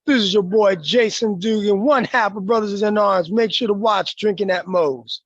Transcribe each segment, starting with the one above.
This is your boy Jason Dugan, one half of Brothers in Arms. Make sure to watch Drinking at Moe's.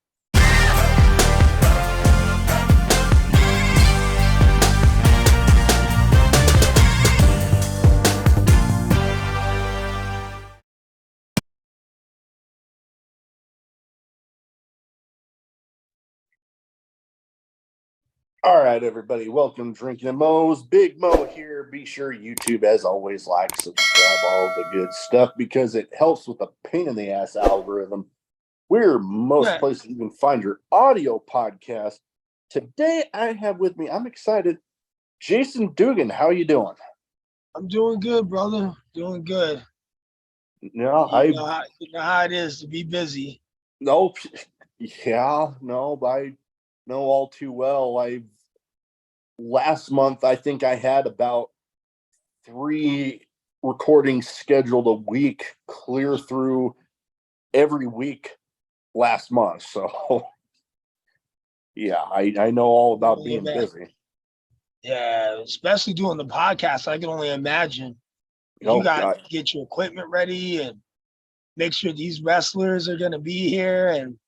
All right, everybody. Welcome to Drinkin' Moe's. Big Mo here. Be sure YouTube, as always, like, subscribe, all the good stuff because it helps with the pain in the ass algorithm. We're most places you can find your audio podcast. Today, I have with me, I'm excited, Jason Dugan. How you doing? I'm doing good, brother. Doing good. You know how it is to be busy. I know all too well. Last month, I think I had about 3 recordings scheduled a week, clear through every week last month. So, yeah, I know all about being busy. Yeah, especially doing the podcast. I can only imagine. You got to get your equipment ready and make sure these wrestlers are going to be here. And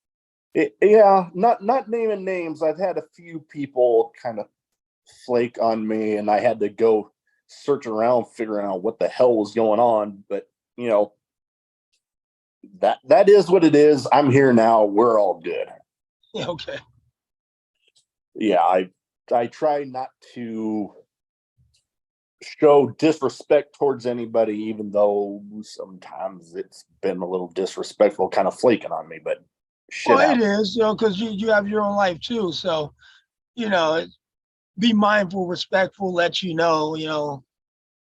not naming names. I've had a few people kind of flake on me, and I had to go search around figuring out what the hell was going on. But that is what it is. I'm here now. We're all good. Okay. Yeah, I try not to show disrespect towards anybody, even though sometimes it's been a little disrespectful, kind of flaking on me. But it is, because you have your own life too. So, be mindful, respectful, let I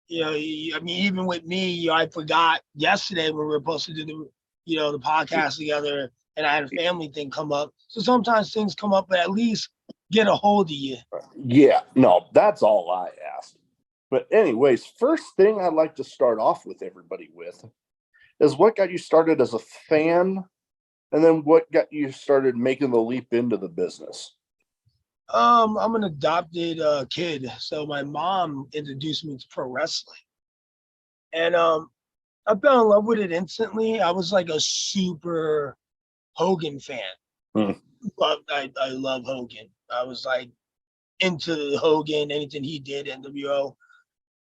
mean, even with me, I forgot yesterday when we were supposed to do the podcast together, and I had a family thing come up. So sometimes things come up, but at least get a hold of you. Yeah, no, that's all I asked. But anyways, first thing I'd like to start off with everybody with is what got you started as a fan, and then what got you started making the leap into the business? I'm an adopted kid, so my mom introduced me to pro wrestling, and I fell in love with it instantly. I was like a super Hogan fan. I love Hogan. I was like into Hogan, anything he did, NWO.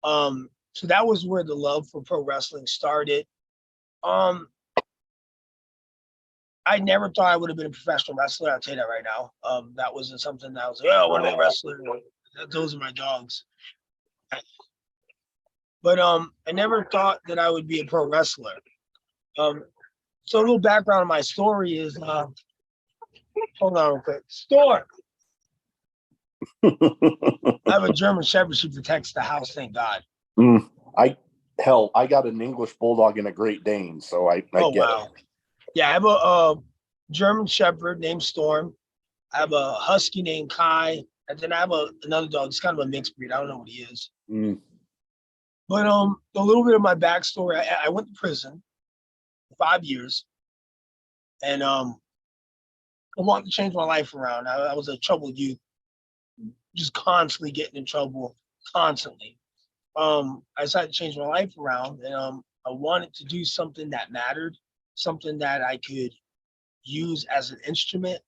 So that was where the love for pro wrestling started. I never thought I would have been a professional wrestler. I'll tell you that right now. That wasn't something that I was like, I want to be a wrestler. Those are my dogs. But I never thought that I would be a pro wrestler. So a little background of my story is, hold on real quick. Store. I have a German Shepherd. She protects the house, thank God. I got an English Bulldog and a Great Dane, so I get it. Yeah, I have a German Shepherd named Storm. I have a Husky named Kai. And then I have another dog. It's kind of a mixed breed. I don't know what he is. But a little bit of my backstory. I went to prison for 5 years. And I wanted to change my life around. I was a troubled youth. Just constantly getting in trouble. Constantly. I decided to change my life around. And I wanted to do something that mattered. Something that I could use as an instrument,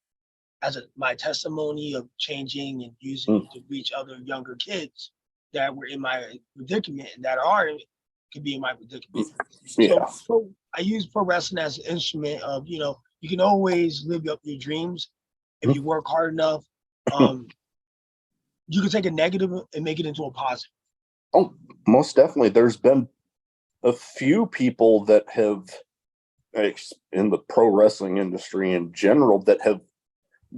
as my testimony of changing and using it to reach other younger kids that were in my predicament and that could be in my predicament. Yeah. So I use pro wrestling as an instrument of, you can always live up your dreams if you work hard enough. You can take a negative and make it into a positive. Oh, most definitely. There's been a few people that have, in the pro wrestling industry in general, that have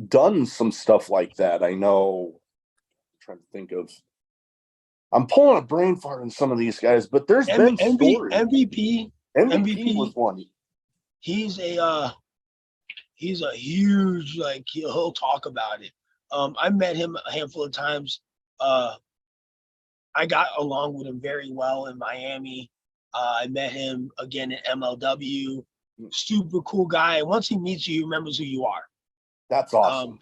done some stuff like that. I know, I'm trying to think of, I'm pulling a brain fart on some of these guys, but there's been stories. MVP was one. He's a huge, he'll talk about it. I met him a handful of times. I got along with him very well in Miami. I met him again in MLW. Super cool guy. Once he meets you, he remembers who you are. That's awesome.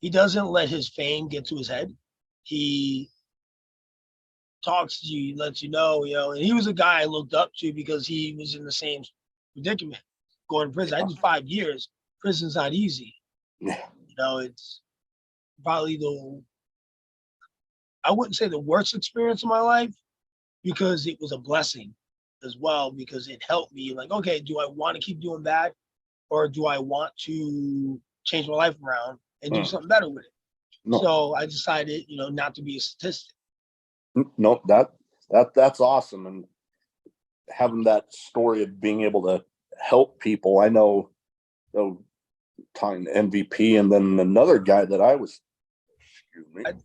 He doesn't let his fame get to his head. He talks to you, lets you know, and he was a guy I looked up to because he was in the same predicament, going to prison. I did 5 years. Prison's not easy. Yeah. It's probably I wouldn't say the worst experience of my life, because it was a blessing as well, because it helped me like, okay, do I want to keep doing bad, or do I want to change my life around and do something better with it? No. So I decided, not to be a statistic. No, that's awesome. And having that story of being able to help people. I know time MVP, and then another guy that I was,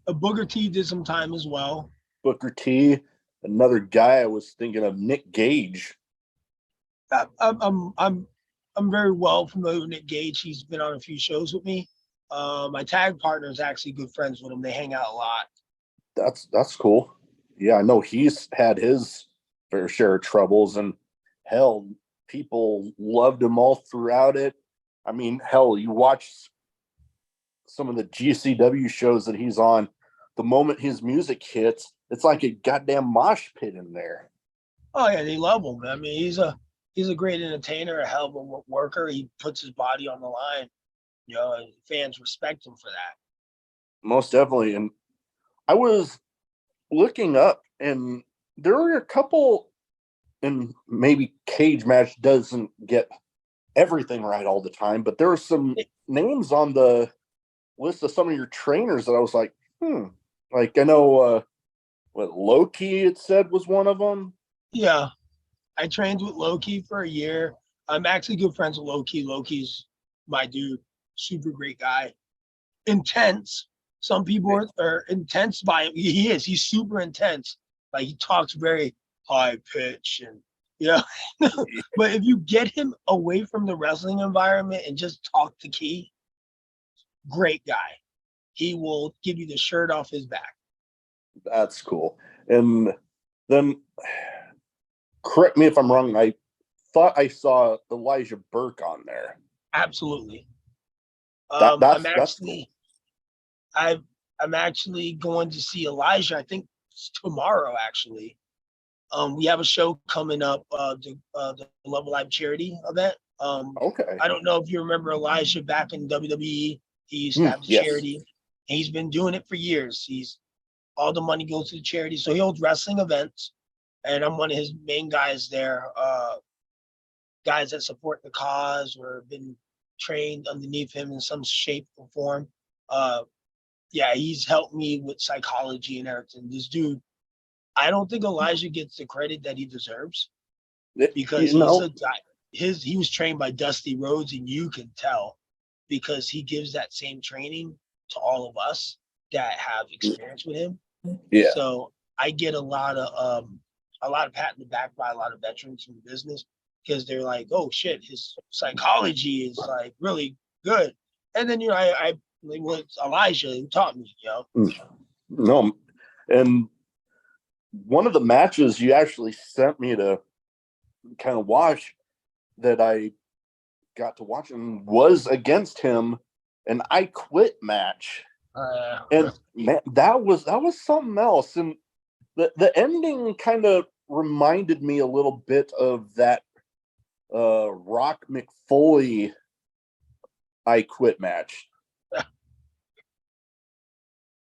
Booker T did some time as well. Booker T, another guy I was thinking of, Nick Gage. I'm very well familiar with Nick Gage. He's been on a few shows with me. My tag partner is actually good friends with him. They hang out a lot. That's cool. Yeah, I know he's had his fair share of troubles, and hell, people loved him all throughout it. I mean, hell, you watch some of the GCW shows that he's on, the moment his music hits, it's like a goddamn mosh pit in there. Oh yeah, they love him. I mean, he's a great entertainer, a hell of a worker. He puts his body on the line. And fans respect him for that. Most definitely. And I was looking up, and there were a couple, and maybe Cage Match doesn't get everything right all the time, but there were some names on the list of some of your trainers that I was like, like I know what Loki it said was one of them. Yeah, I trained with Loki for a year. I'm actually good friends with Loki. Loki's my dude, super great guy, intense. Some people are intense by him. He is. He's super intense. Like, he talks very high pitch, and but if you get him away from the wrestling environment and just talk to Key, great guy. He will give you the shirt off his back. That's cool. And then, correct me if I'm wrong, I thought I saw Elijah Burke on there. Absolutely. That's cool. I'm actually going to see Elijah, I think tomorrow, actually. We have a show coming up, the Love Alive charity event. Okay. I don't know if you remember Elijah back in WWE. He used to have the charity. And he's been doing it for years. All the money goes to the charity. So he holds wrestling events, and I'm one of his main guys there. Guys that support the cause or have been trained underneath him in some shape or form. Yeah, he's helped me with psychology and everything. This dude, I don't think Elijah gets the credit that he deserves, because he's a guy. He was trained by Dusty Rhodes, and you can tell, because he gives that same training to all of us that have experience with him. Yeah. So I get a lot of pat in the back by a lot of veterans in the business, because they're like, oh shit, his psychology is like really good. And then I with Elijah, who taught me, No, and one of the matches you actually sent me to kind of watch that I got to watch and was against him, an I Quit match. And man, that was something else. And the ending kind of reminded me a little bit of that Rock McFoley I Quit match.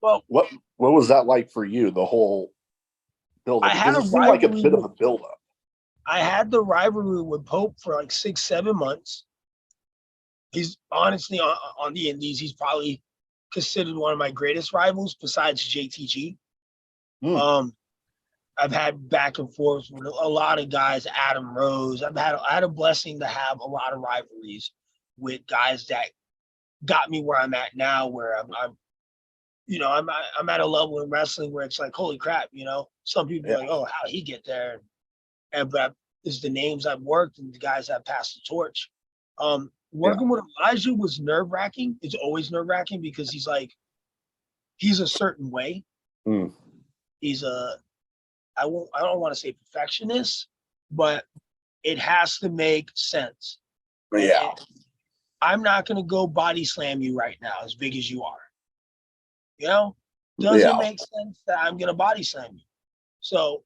Well, what was that like for you, the whole build-up? Because it seemed like a bit of a build-up. I had the rivalry with Pope for like 6-7 months. He's honestly on the indies, he's probably considered one of my greatest rivals besides JTG. I've had back and forth with a lot of guys, Adam Rose. I had a blessing to have a lot of rivalries with guys that got me where I'm at now, where I'm at a level in wrestling where it's like, holy crap, some people are like, oh, how'd he get there? But it's the names I've worked and the guys that passed the torch. Working with Elijah was nerve-wracking. It's always nerve-wracking, because he's a certain way. He's I don't want to say perfectionist, but it has to make sense. Yeah. And I'm not going to go body slam you right now as big as you are. Doesn't make sense that I'm going to body slam you. So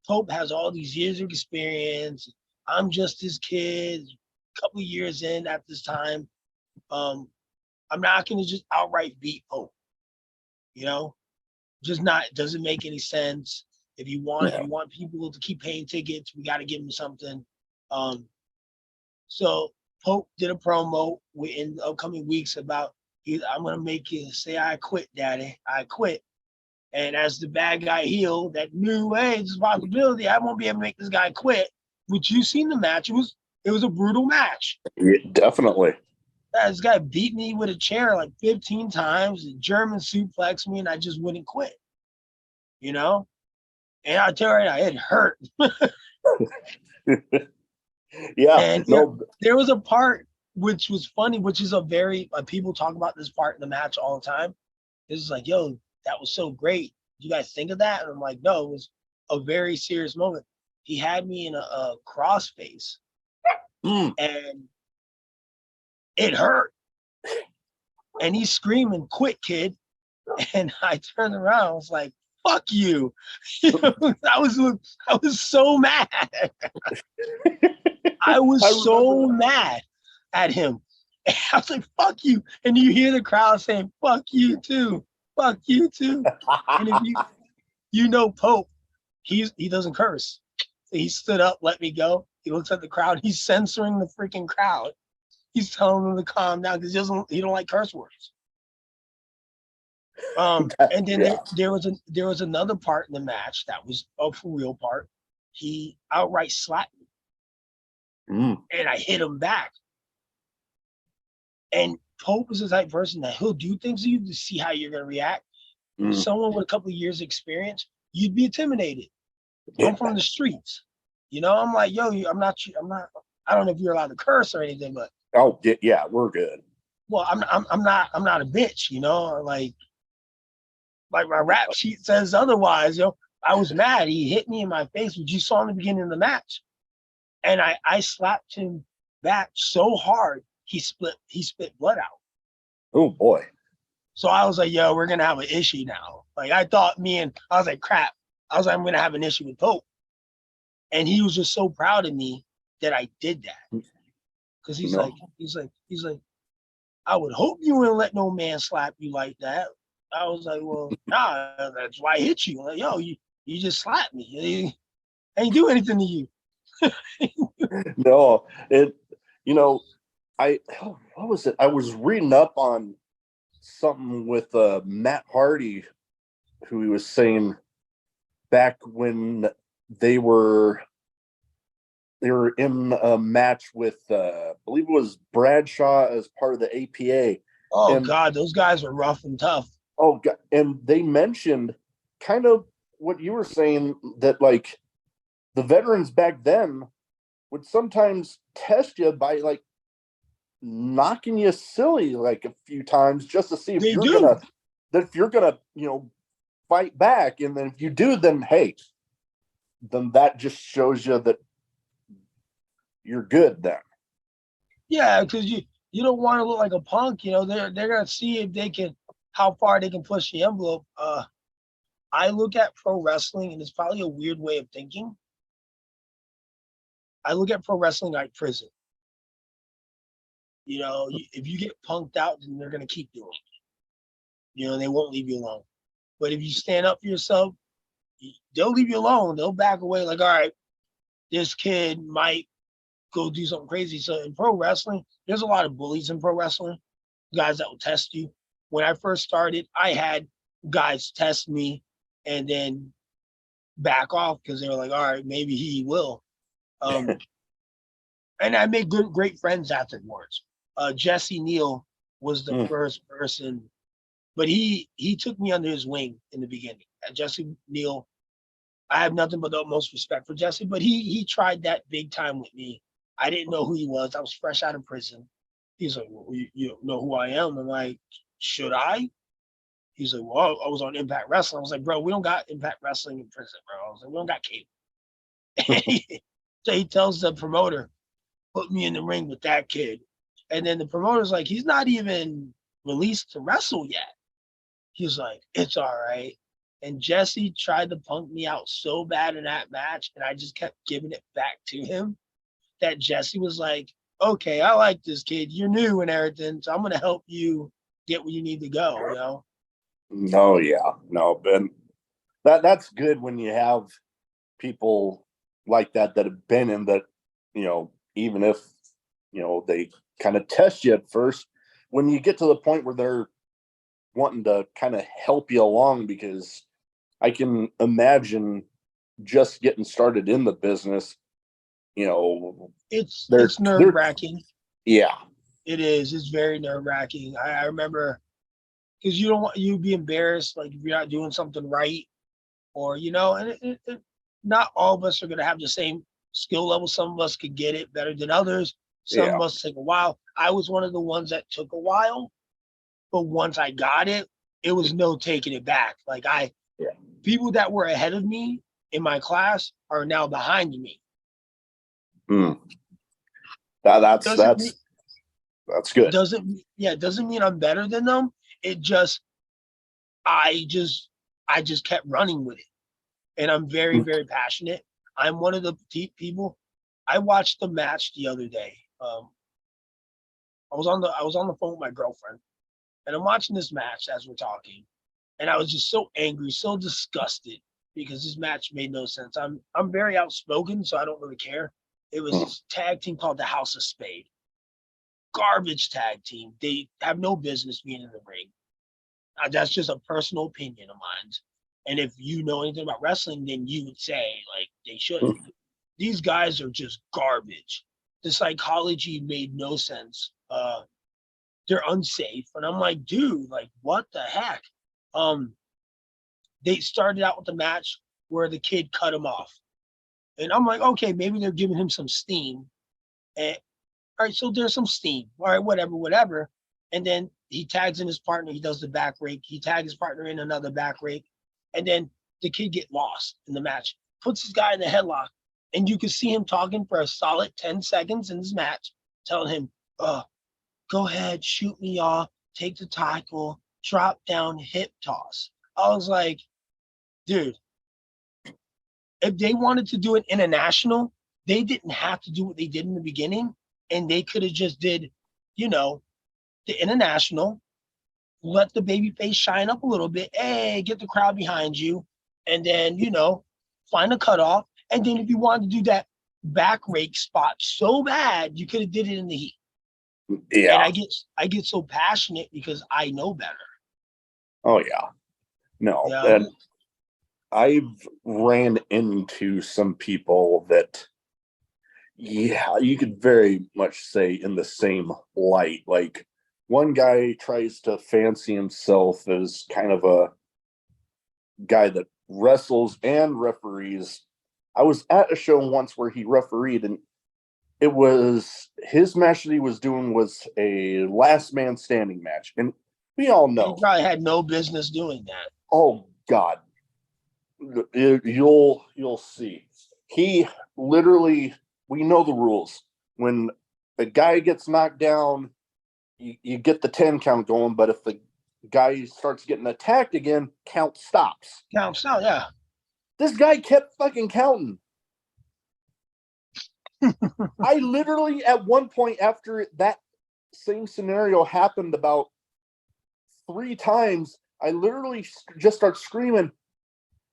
Pope has all these years of experience. I'm just this kid, a couple of years in at this time. I'm not gonna just outright beat Pope. You know, just not. It doesn't make any sense. If you want people to keep paying tickets, we got to give them something. Um, so Pope did a promo in the upcoming weeks about I'm gonna make you say I quit, Daddy. I quit. And as the bad guy heel, that knew, hey, it's a possibility. I won't be able to make this guy quit. Which you seen the match. It was a brutal match. Yeah, definitely. This guy beat me with a chair like 15 times, and German suplexed me, and I just wouldn't quit. You know? And I tell you right now, it hurt. Yeah. And there was a part which was funny, which is a very people talk about this part in the match all the time. It's like, yo, that was so great. You guys think of that? And I'm like, no, it was a very serious moment. He had me in a crossface, and it hurt. And he's screaming, "Quit, kid!" And I turned around. I was like, "Fuck you!" I was so mad. I was so mad at him. And I was like, "Fuck you!" And you hear the crowd saying, "Fuck you too! Fuck you too!" And if you know Pope, he doesn't curse. He stood up, let me go. He looks at the crowd. He's censoring the freaking crowd. He's telling them to calm down because he don't like curse words. And then there was another part in the match that was a for real part. He outright slapped me, and I hit him back. And Pope is the type of person that he'll do things to you to see how you're gonna react. Someone with a couple of years experience, you'd be intimidated. I'm from the streets. You know, I'm like, yo, I'm not. I don't know if you're allowed to curse or anything, but yeah, we're good. Well, I'm not a bitch, you know, like my rap sheet says otherwise. You know, I was mad. He hit me in my face, which you saw in the beginning of the match, and I slapped him back so hard he spit blood out. Oh boy. So I was like, yo, we're gonna have an issue now. Like I thought I was like, crap. I was like, I'm gonna have an issue with Pope. And he was just so proud of me that I did that. Because he's like, I would hope you wouldn't let no man slap you like that. I was like, well, nah, that's why I hit you. Like, yo, you just slapped me. I ain't do anything to you. No, what was it? I was reading up on something with Matt Hardy, who he was saying back when they were in a match with I believe it was Bradshaw as part of the APA. Oh God, those guys were rough and tough. Oh God, and they mentioned kind of what you were saying, that like the veterans back then would sometimes test you by like knocking you silly like a few times just to see if you're gonna fight back, and then if you do, then hey, then that just shows you that you're good then. Yeah, because you don't want to look like a punk. You know, they're gonna see if how far they can push the envelope. I look at pro wrestling, and it's probably a weird way of thinking. I look at pro wrestling like prison. You know, if you get punked out, then they're gonna keep doing it. You know, they won't leave you alone. But if you stand up for yourself, they'll leave you alone. They'll back away. Like, all right, this kid might go do something crazy. So in pro wrestling, there's a lot of bullies in pro wrestling, guys that will test you. When I first started, I had guys test me and then back off because they were like, all right, maybe he will. And I made great friends afterwards. Jesse Neal was the first person, but he took me under his wing in the beginning. Jesse Neal, I have nothing but the utmost respect for Jesse, but he tried that big time with me. I didn't know who he was. I was fresh out of prison. He's like, well, you don't know who I am? I'm like, should I? He's like, well, I was on Impact Wrestling. I was like, bro, we don't got Impact Wrestling in prison, bro. I was like, we don't got cable. So he tells the promoter, put me in the ring with that kid. And then the promoter's like, he's not even released to wrestle yet. He's like, it's all right. And Jesse tried to punk me out so bad in that match, and I just kept giving it back to him that Jesse was like, okay, I like this kid. You're new and everything, so I'm going to help you get where you need to go, you know? No, yeah. No, Ben. That's good when you have people like that have been in that, even if, they kind of test you at first, when you get to the point where they're wanting to kind of help you along, because I can imagine just getting started in the business, It's nerve-wracking. Yeah. It is. It's very nerve-wracking. I remember, because you don't want you to be embarrassed, like if you're not doing something right, or and not all of us are going to have the same skill level. Some of us could get it better than others. Some of us take a while. I was one of the ones that took a while, but once I got it, it was no taking it back. Like people that were ahead of me in my class are now behind me. That's good. Doesn't mean I'm better than them. It just I just kept running with it, and I'm very, very passionate. I'm one of the people. I watched the match the other day. I was on the phone with my girlfriend, and I'm watching this match as we're talking, and I was just so angry, so disgusted because this match made no sense. I'm very outspoken, so I don't really care. It was this tag team called the House of Spade. Garbage tag team. They have no business being in the ring. That's just a personal opinion of mine. And if you know anything about wrestling, then you would say like they should. These guys are just garbage. The psychology made no sense. They're unsafe, and I'm like, dude, like what the heck? They started out with the match where the kid cut him off, and I'm like, okay, maybe they're giving him some steam. And all right, so there's some steam. All right, whatever. And then he tags in his partner. He does the back rake. He tags his partner in another back rake. And then the kid get lost in the match. Puts this guy in the headlock. And you can see him talking for a solid 10 seconds in this match, telling him, go ahead, shoot me off, take the tackle, drop down, hip toss. I was like, dude, if they wanted to do it international, they didn't have to do what they did in the beginning. And they could have just did, the international, let the baby face shine up a little bit. Hey, get the crowd behind you. And then, find a cutoff. And then if you wanted to do that back rake spot so bad, you could have did it in the heat. Yeah. And I get so passionate because I know better. Oh yeah. No. Yeah. And I've ran into some people that, you could very much say in the same light. Like one guy tries to fancy himself as kind of a guy that wrestles and referees. I was at a show once where he refereed, and it was his match that he was doing was a last man standing match. And we all know he probably had no business doing that. Oh God. You'll see. He literally, we know the rules. When a guy gets knocked down, you get the 10 count going, but if the guy starts getting attacked again, count stops. Count out, yeah. This guy kept fucking counting. I literally, at one point after that same scenario happened about 3 times, I literally just start screaming,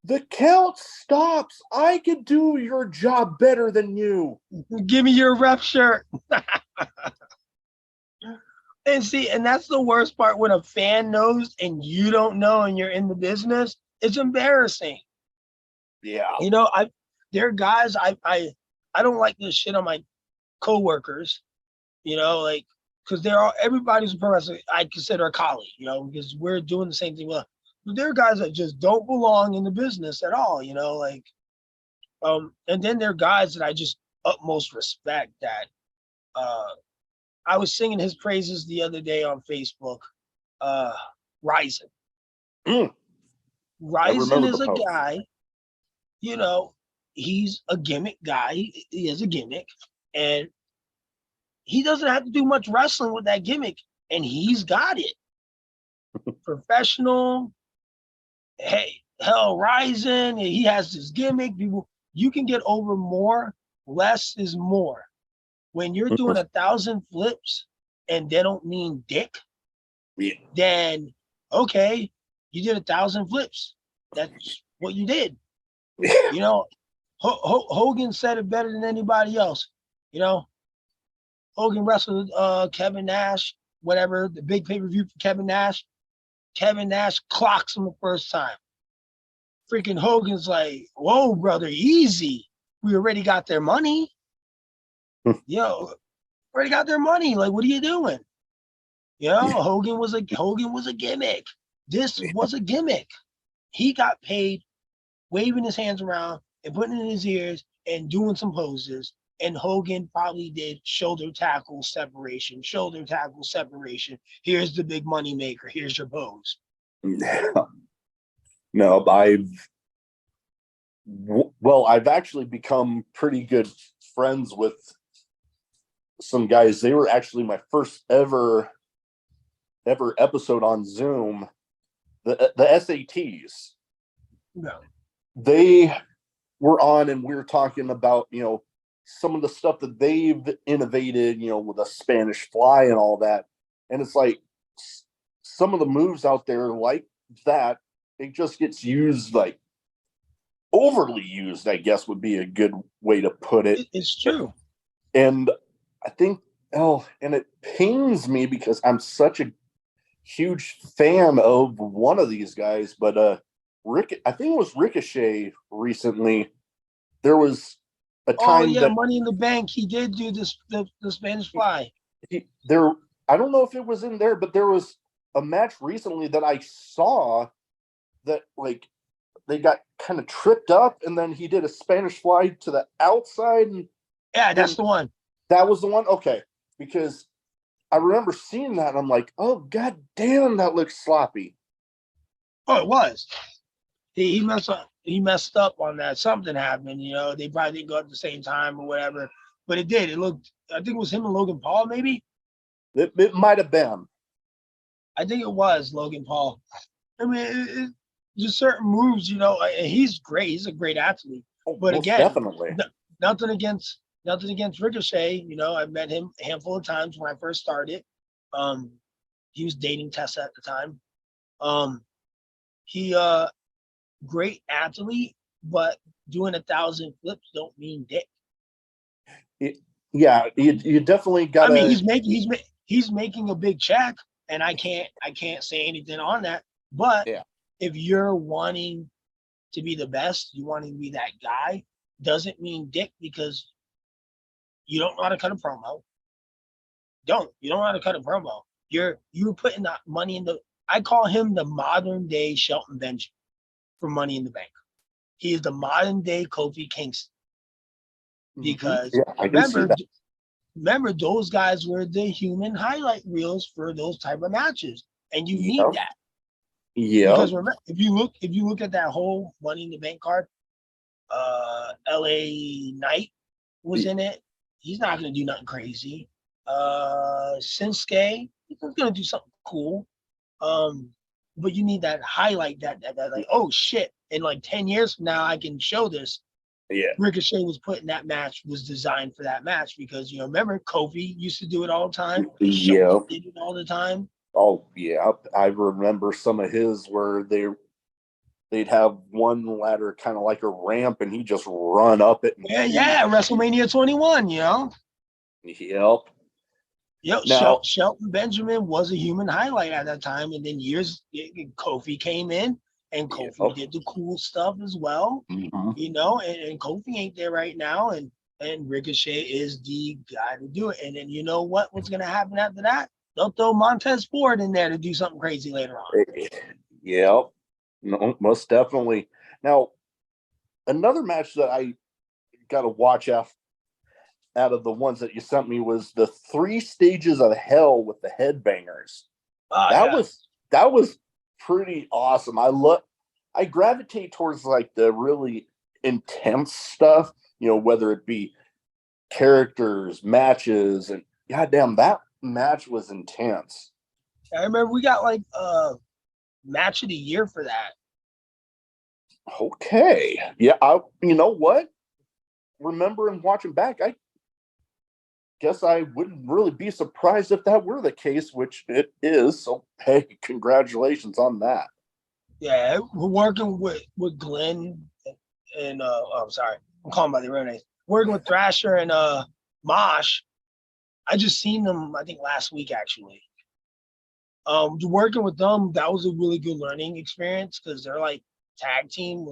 the count stops. I could do your job better than you. Give me your ref shirt. And see, and that's the worst part when a fan knows and you don't know and you're in the business. It's embarrassing. Yeah. There are guys I don't like this shit on my coworkers, because everybody's a person I consider a colleague, because we're doing the same thing. Well, but there are guys that just don't belong in the business at all, and then there are guys that I just utmost respect that I was singing his praises the other day on Facebook. Ryzen. Ryzen is a guy, he's a gimmick guy. He has a gimmick, and he doesn't have to do much wrestling with that gimmick, and he's got it. Professional. Hey, Hell Rising, and he has this gimmick. People, you can get over more. Less is more. When you're doing 1,000 flips and they don't mean dick, then okay, you did 1,000 flips. That's what you did. You know, Hogan said it better than anybody else. You know, Hogan wrestled Kevin Nash, whatever, the big pay-per-view for Kevin Nash. Kevin Nash clocks him the first time. Freaking Hogan's like, whoa, brother, easy. We already got their money. Yo, already got their money. Like, what are you doing? You know, Hogan was a gimmick. This was a gimmick. He got paid waving his hands around and putting it in his ears and doing some poses. And Hogan probably did shoulder tackle separation. Here's the big money maker. Here's your pose. No, I've actually become pretty good friends with some guys. They were actually my first ever episode on Zoom. The SATs. No. They were on, and we were talking about, you know, some of the stuff that they've innovated, you know, with a Spanish fly and all that. And it's like some of the moves out there like that, it just gets used, like overly used, I guess would be a good way to put it. It's true. And I think, and it pains me because I'm such a huge fan of one of these guys, but I think it was Ricochet recently. There was a time that Money in the Bank. He did do this the Spanish Fly. I don't know if it was in there, but there was a match recently that I saw that, like, they got kind of tripped up, and then he did a Spanish Fly to the outside. And yeah, that's the one. That was the one? Okay. Because I remember seeing that, and I'm like, oh, god damn, that looks sloppy. Oh, it was. He messed up on that. Something happened, you know. They probably didn't go at the same time or whatever. But it did. It looked, I think it was him and Logan Paul, maybe? It might have been. I think it was Logan Paul. I mean, just certain moves, you know. He's great. He's a great athlete. But again, definitely. Nothing against Ricochet. You know, I met him a handful of times when I first started. He was dating Tessa at the time. He great athlete, but doing 1,000 flips don't mean dick. You definitely got. I mean, he's making a big check, and I can't say anything on that. But if you're wanting to be the best, you wanting to be that guy, doesn't mean dick because you don't know how to cut a promo. You don't know how to cut a promo. You're putting that money in the. I call him the modern day Shelton Benjamin for Money in the Bank. He is the modern day Kofi Kingston. Because remember, those guys were the human highlight reels for those type of matches, and you need that. Yeah. Because remember, if you look at that whole Money in the Bank card, LA Knight was in it. He's not going to do nothing crazy. Shinsuke, he's going to do something cool. But you need that highlight that like, oh shit, in like 10 years from now I can show this. Yeah. Ricochet was put in that match, was designed for that match because, you know, remember Kofi used to do it all the time. Yeah. Did it all the time. Oh yeah. I remember some of his where they'd have one ladder kind of like a ramp and he just run up it. Yeah, WrestleMania 21, you know? Yep. Now, Shelton Benjamin was a human highlight at that time, and then Kofi came in, and Kofi did the cool stuff as well, you know. And Kofi ain't there right now, and Ricochet is the guy to do it. And then you know what's gonna happen after that? They'll throw Montez Ford in there to do something crazy later on. Yep, no, most definitely. Now, another match that I got to watch out of the ones that you sent me was the 3 stages of hell with the headbangers. That was pretty awesome. I gravitate towards like the really intense stuff, you know, whether it be characters, matches, and goddamn, that match was intense. I remember we got like match of the year for that. Okay. Yeah, you know what? Remembering watching back, I guess I wouldn't really be surprised if that were the case, which it is. So, hey, congratulations on that. Yeah, we're working with Glenn and I'm sorry, I'm calling by the real names. Working with Thrasher and Mosh. I just seen them, I think last week actually. Working with them, that was a really good learning experience because their like tag team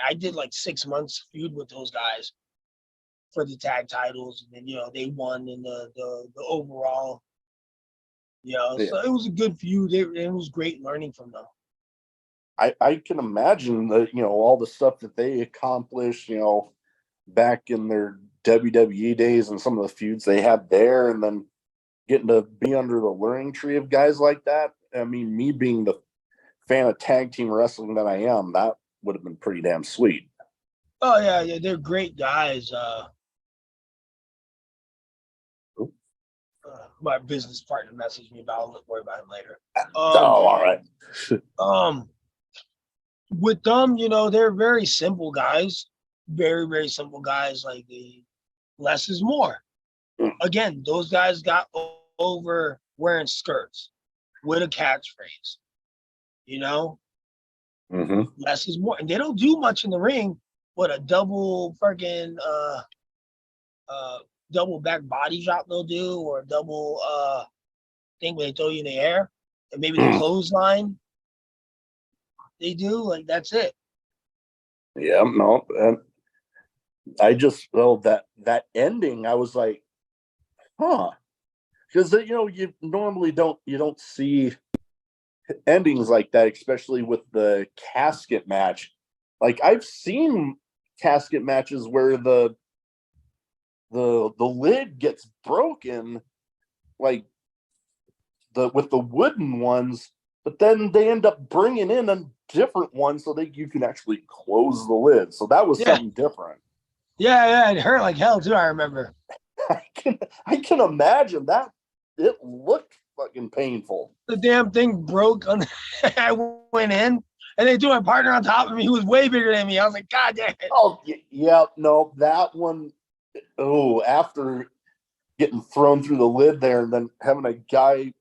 I did like 6 months feud with those guys for the tag titles, and then they won in the overall. Yeah. So it was a good feud. It was great learning from them. I can imagine that, all the stuff that they accomplished, back in their WWE days and some of the feuds they had there, and then getting to be under the learning tree of guys like that. I mean, me being the fan of tag team wrestling that I am, that would have been pretty damn sweet. Oh yeah, they're great guys. My business partner messaged me about. I'll worry about him later. All right. With them, they're very simple guys, very very simple guys. Like less is more. Again, those guys got over wearing skirts with a catchphrase. Less is more, and they don't do much in the ring. What a double fucking double back body drop they'll do, or a double thing where they throw you in the air, and maybe the clothesline they do. Like that's it. Yeah, no, and I just that ending, I was like, huh, because you normally don't see endings like that, especially with the casket match. Like I've seen casket matches where the lid gets broken, like with the wooden ones, but then they end up bringing in a different one so that you can actually close the lid. So that was something different. Yeah, it hurt like hell too. I remember. I can imagine that. It looked fucking painful. The damn thing broke. I went in, and they threw my partner on top of me, who was way bigger than me. I was like, God damn it. Oh yeah, no, that one. Oh, after getting thrown through the lid there, and then having a guy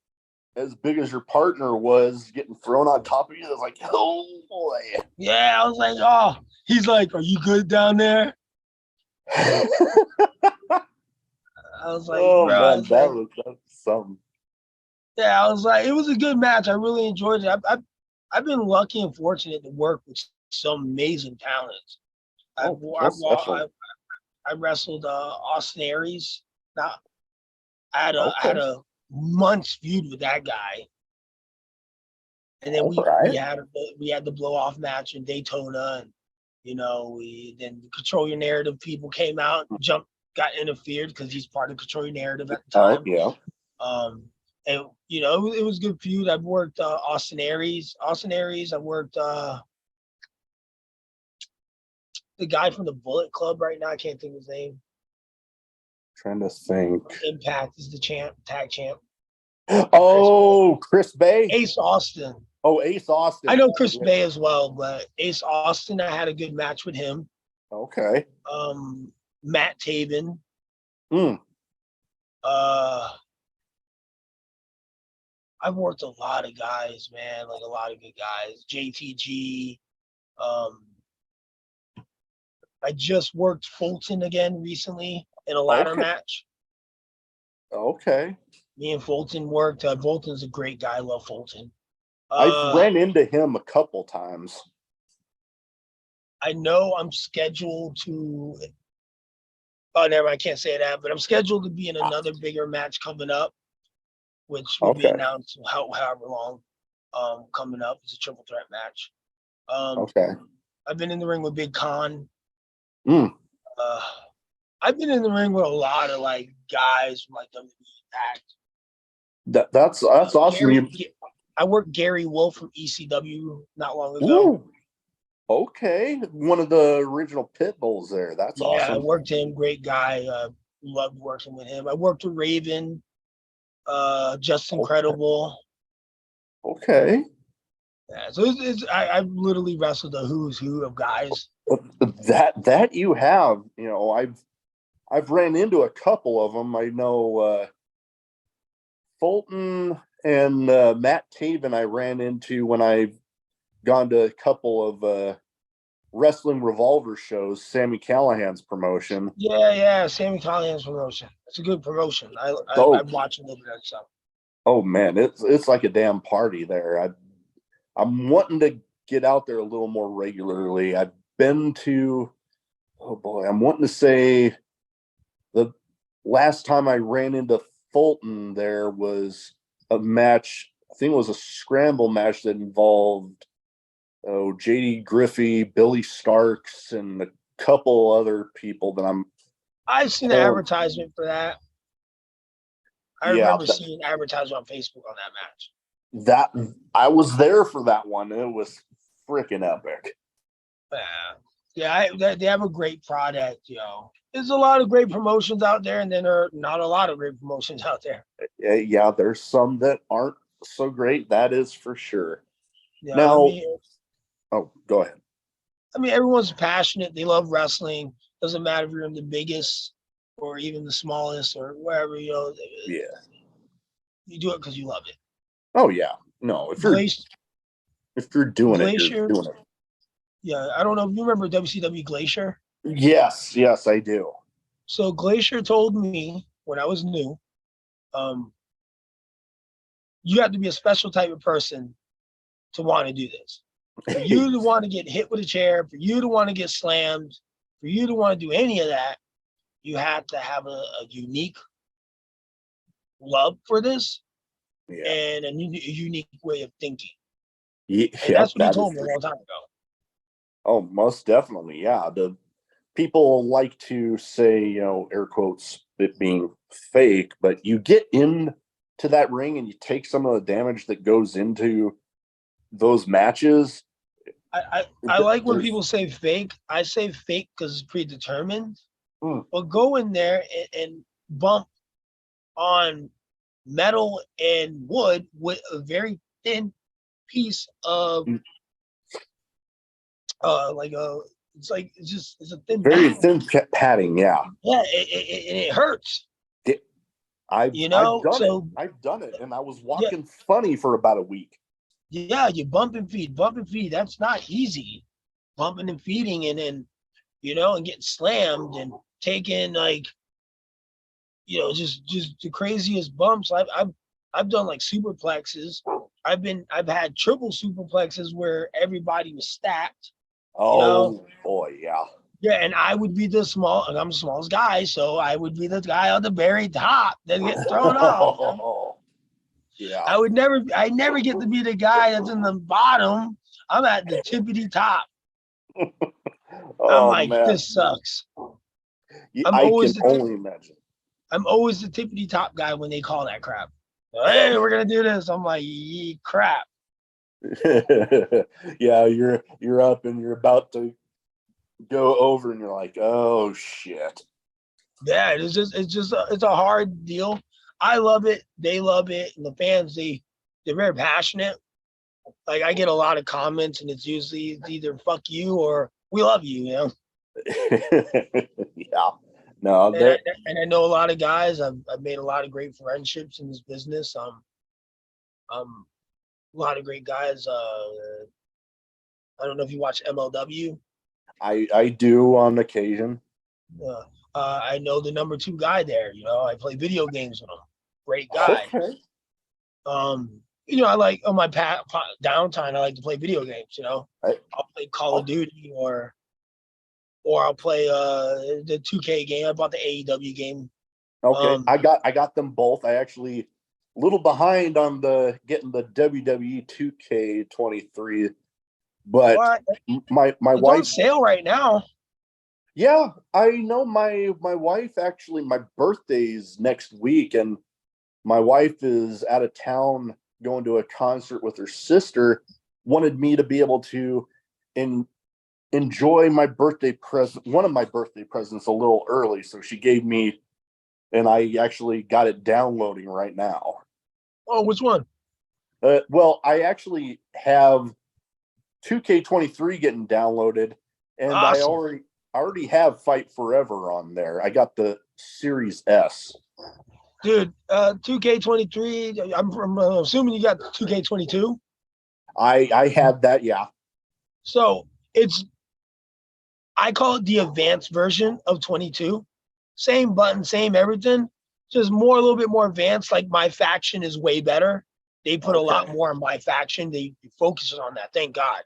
as big as your partner was getting thrown on top of you, it's like, oh boy. Yeah, I was like, oh. He's like, are you good down there? I was like, oh bro, man, that like, was something. yeah, I was like, it was a good match. I really enjoyed it. I've been lucky and fortunate to work with some amazing talents. I wrestled Austin Aries. Now I had a month's feud with that guy, and then we had the blow off match in Daytona, and then the Control Your Narrative people came out, got interfered because he's part of Control Your Narrative at the time. And it was a good feud. I've worked Austin Aries. I worked the guy from the Bullet Club right now. I can't think of his name. Trying to think. Impact is the tag champ. Oh, Chris Bay. Ace Austin. Oh, Ace Austin. I know Chris Bay as well, but Ace Austin, I had a good match with him. Okay. Matt Taven. I've worked a lot of guys, man, like a lot of good guys. JTG. I just worked Fulton again recently in a ladder match. Okay. Me and Fulton worked. Fulton's a great guy. I love Fulton. I've ran into him a couple times. I know I'm scheduled to. Oh, never mind. I can't say that, but I'm scheduled to be in another bigger match coming up, which will be announced however long. Coming up, it's a triple threat match. I've been in the ring with Big Con. I've been in the ring with a lot of like guys from like WWE Impact. That's awesome. I worked Gary Wolf from ECW not long ago. Ooh. Okay, one of the original pit bulls there. That's awesome. Yeah, I worked him. Great guy. Loved working with him. I worked with Raven. Just Incredible. Okay. Yeah, so I've literally wrestled the who's who of guys. That you have, I've ran into a couple of them. I know Fulton and Matt Taven I ran into when I've gone to a couple of wrestling revolver shows, Sammy Callahan's promotion. Yeah, Sammy Collins promotion. It's a good promotion. Oh, I watch a little bit of that stuff. oh man, it's like a damn party there. I'm wanting to get out there a little more regularly. I've been to, oh boy, I'm wanting to say the last time I ran into Fulton there was a match. I think it was a scramble match that involved JD Griffey, Billy Starks, and a couple other people that I've seen the advertisement for that. I remember seeing advertisement on Facebook on that match. That I was there for that one. It was freaking epic. Yeah, they have a great product, There's a lot of great promotions out there, and then there are not a lot of great promotions out there. Yeah, there's some that aren't so great. That is for sure. Yeah, now, go ahead. I mean, everyone's passionate. They love wrestling. Doesn't matter if you're in the biggest or even the smallest or wherever, Yeah. You do it because you love it. Oh yeah. No, if you're doing Glacier, it, you're doing it. Yeah, I don't know if you remember WCW Glacier. Yes, I do. So Glacier told me when I was new, you have to be a special type of person to want to do this. For you to want to get hit with a chair, for you to want to get slammed, for you to want to do any of that, you have to have a unique love for this and a unique way of thinking. Yeah, that's what he told me a long time ago. Oh, most definitely. Yeah. The people like to say, air quotes, it being fake, but you get into that ring and you take some of the damage that goes into those matches. I like when people say fake. I say fake because it's predetermined. But go in there and bump on metal and wood with a very thin piece of it's a thin very mat. thin padding. Yeah it hurts. I've done it and I was walking funny for about a week. Yeah, you bump and feed. That's not easy. Bumping and feeding and then and getting slammed and taking just the craziest bumps. I've done like superplexes. I've had triple superplexes where everybody was stacked. Oh boy, yeah. Yeah, and I would be I'm the smallest guy, so I would be the guy on the very top that get thrown off. Yeah. I never get to be the guy that's in the bottom. I'm at the tippity top. I'm like, man. This sucks. I can only imagine. I'm always the tippity top guy when they call that crap. Hey, we're gonna do this. I'm like, crap. Yeah, you're up and you're about to go over, and you're like, oh shit. Yeah, it's a hard deal. I love it. They love it, and the fans they're very passionate. Like I get a lot of comments, and it's usually either "fuck you" or "we love you." Yeah. No, and I know a lot of guys. I've made a lot of great friendships in this business. A lot of great guys. I don't know if you watch MLW. I do on occasion. I know the number 2 guy there. I play video games with him. Great guy. Okay. I like on my downtime. I like to play video games. I'll play Call of Duty or I'll play the 2K game. I bought the AEW game. Okay, I got them both. I actually a little behind on getting the WWE 2K23, but my wife on sale right now. Yeah, I know my wife actually. My birthday's next week, and my wife is out of town going to a concert with her sister. Wanted me to be able to enjoy my birthday present, one of my birthday presents, a little early. So she gave me, and I actually got it downloading right now. Oh, which one? Well, I actually have 2K23 getting downloaded, and I Awesome. already have Fight Forever on there. I got the Series S. Dude, 2K23, I'm assuming you got 2K22. I had that, yeah. So I call it the advanced version of 22. Same button, same everything, just a little bit more advanced. Like my faction is way better. They put a lot Okay. more in my faction. They focus on that, thank God.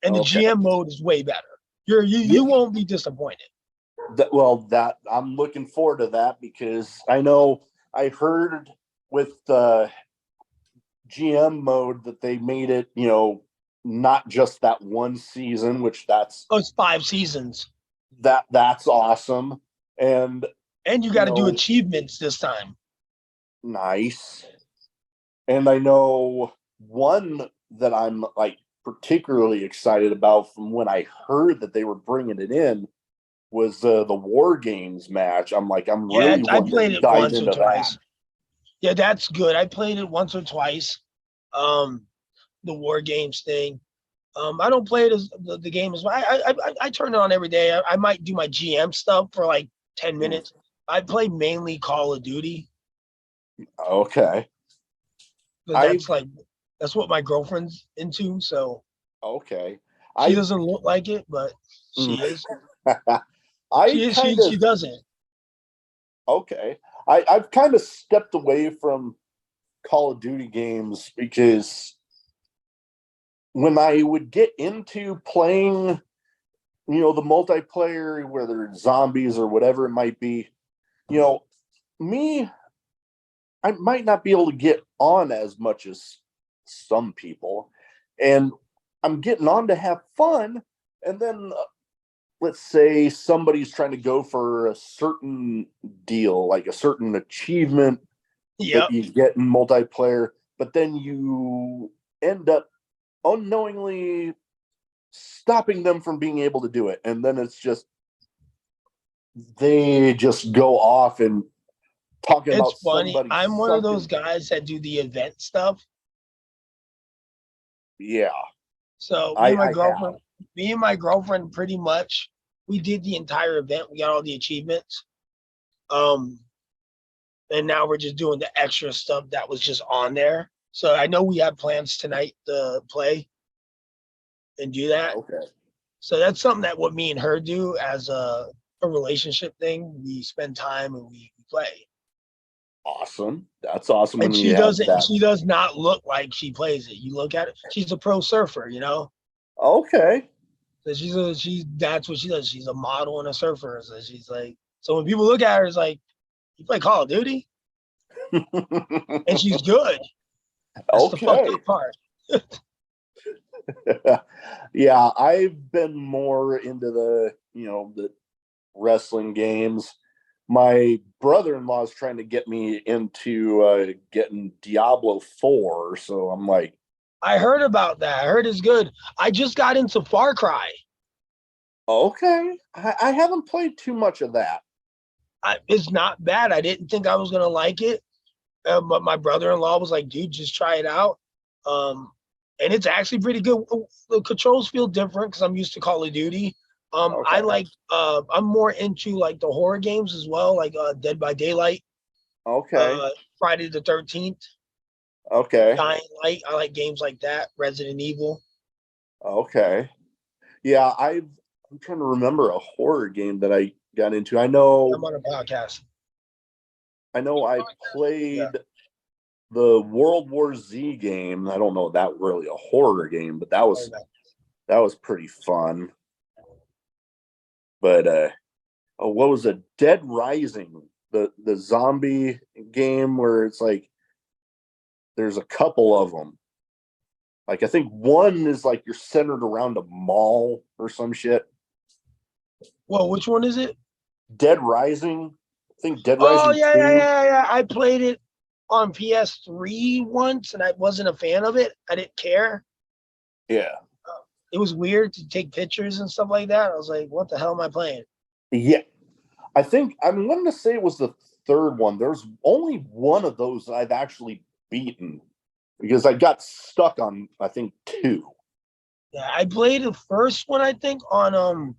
And the Okay. GM mode is way better. You won't be disappointed. That I'm looking forward to that, because I know I heard with the GM mode that they made it, not just that one season, which Oh, it's 5 seasons, that's awesome. And and you you got to do know, achievements this time. nice. And I know one that I'm like particularly excited about from when I heard that they were bringing it in was the War Games match. I'm Yeah, really I wanting to played it dive once or into that. twice. Yeah, that's good. I played it once or twice. Um, the war games thing. I don't play it as the game as well. I turn it on every day. I might do my GM stuff for like 10 minutes. I play mainly Call of Duty Okay. because I that's what my girlfriend's into. So okay. she I doesn't look like it, but she is. I She is. kind She of doesn't. okay. I've kind of stepped away from Call of Duty games because when I would get into playing, the multiplayer, whether it's zombies or whatever it might be, you know, me, I might not be able to get on as much as some people. And I'm getting on to have fun. And then let's say somebody's trying to go for a certain deal, like a certain achievement that Yep. you get in multiplayer, but then you end up unknowingly stopping them from being able to do it. And then it's just, they just go off and talking It's about funny. somebody I'm one of those sucking. guys that do the event stuff. Yeah, So I have. me and my girlfriend pretty much we did the entire event. We got all the achievements. Um, and now we're just doing the extra stuff that was just on there. So I know we have plans tonight to play and do that. Okay. So that's something that what me and her do as a relationship thing. We spend time and we play. Awesome. That's awesome And when you have that. she does not look like she plays it. You look at it, she's a pro surfer, you know? Okay. So that's what she does. She's a model and a surfer. So she's like, so when people look at her, it's like, you play Call of Duty? And she's good. That's the fucked Okay. up part. Yeah, I've been more into the wrestling games. My brother-in-law is trying to get me into getting Diablo 4, so I'm like, I heard about that. I heard it's good. I just got into Far Cry. okay. I haven't played too much of that. It's not bad. I didn't think I was gonna like it, but my brother-in-law was like, "Dude, just try it out." And it's actually pretty good. The controls feel different because I'm used to Call of Duty. I Okay. like. I'm more into like the horror games as well, like Dead by Daylight, Okay. uh, Friday the 13th, Okay. Dying Light. I like games like that. Resident Evil. Okay. Yeah, I'm trying to remember a horror game that I got into. I'm on a podcast. I Yeah. played the World War Z game. I don't know if that really a horror game, but that was pretty fun. But what was it? Dead Rising, the zombie game where it's like there's a couple of them. Like I think one is like you're centered around a mall or some shit. Well, which one is it? Dead Rising. I think Dead Oh Rising yeah, yeah, 2. yeah, yeah. I played it on PS3 once, and I wasn't a fan of it. I didn't care. Yeah. It was weird to take pictures and stuff like that. I was like, what the hell am I playing? Yeah. I think I'm wanting to say it was the third one. There's only one of those that I've actually beaten because I got stuck on I think two. Yeah, I played the first one, I think, on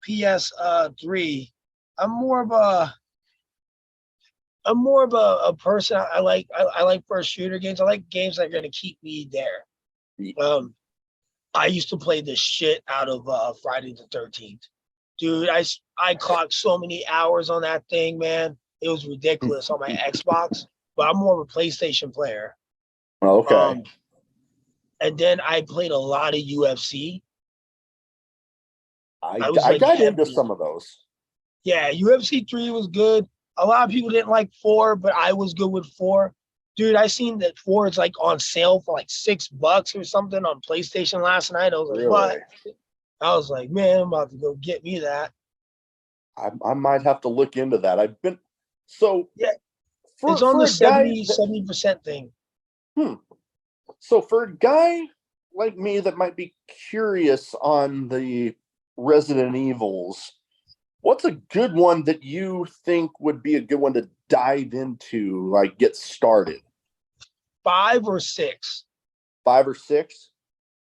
PS3. I'm more of a a person. I like first shooter games. I like games that are gonna keep me there. Um, I used to play the shit out of Friday the 13th. Dude, I clocked so many hours on that thing, man. It was ridiculous on my Xbox, but I'm more of a PlayStation player. Okay. Um, and then I played a lot of UFC. I was I like got into heavy. some of those. Yeah, UFC 3 was good. A lot of people didn't like 4, but I was good with 4. Dude, I seen that 4 is like on sale for like $6 or something on PlayStation last night. I was like, Really? what? I was like, man, I'm about to go get me that. I might have to look into that. I've been so Yeah, it's on for the a guy 70% thing. hmm, so for a guy like me that might be curious on the Resident Evils, what's a good one that you think would be a good one to dive into, like get started? 5 or 6. 5 or 6?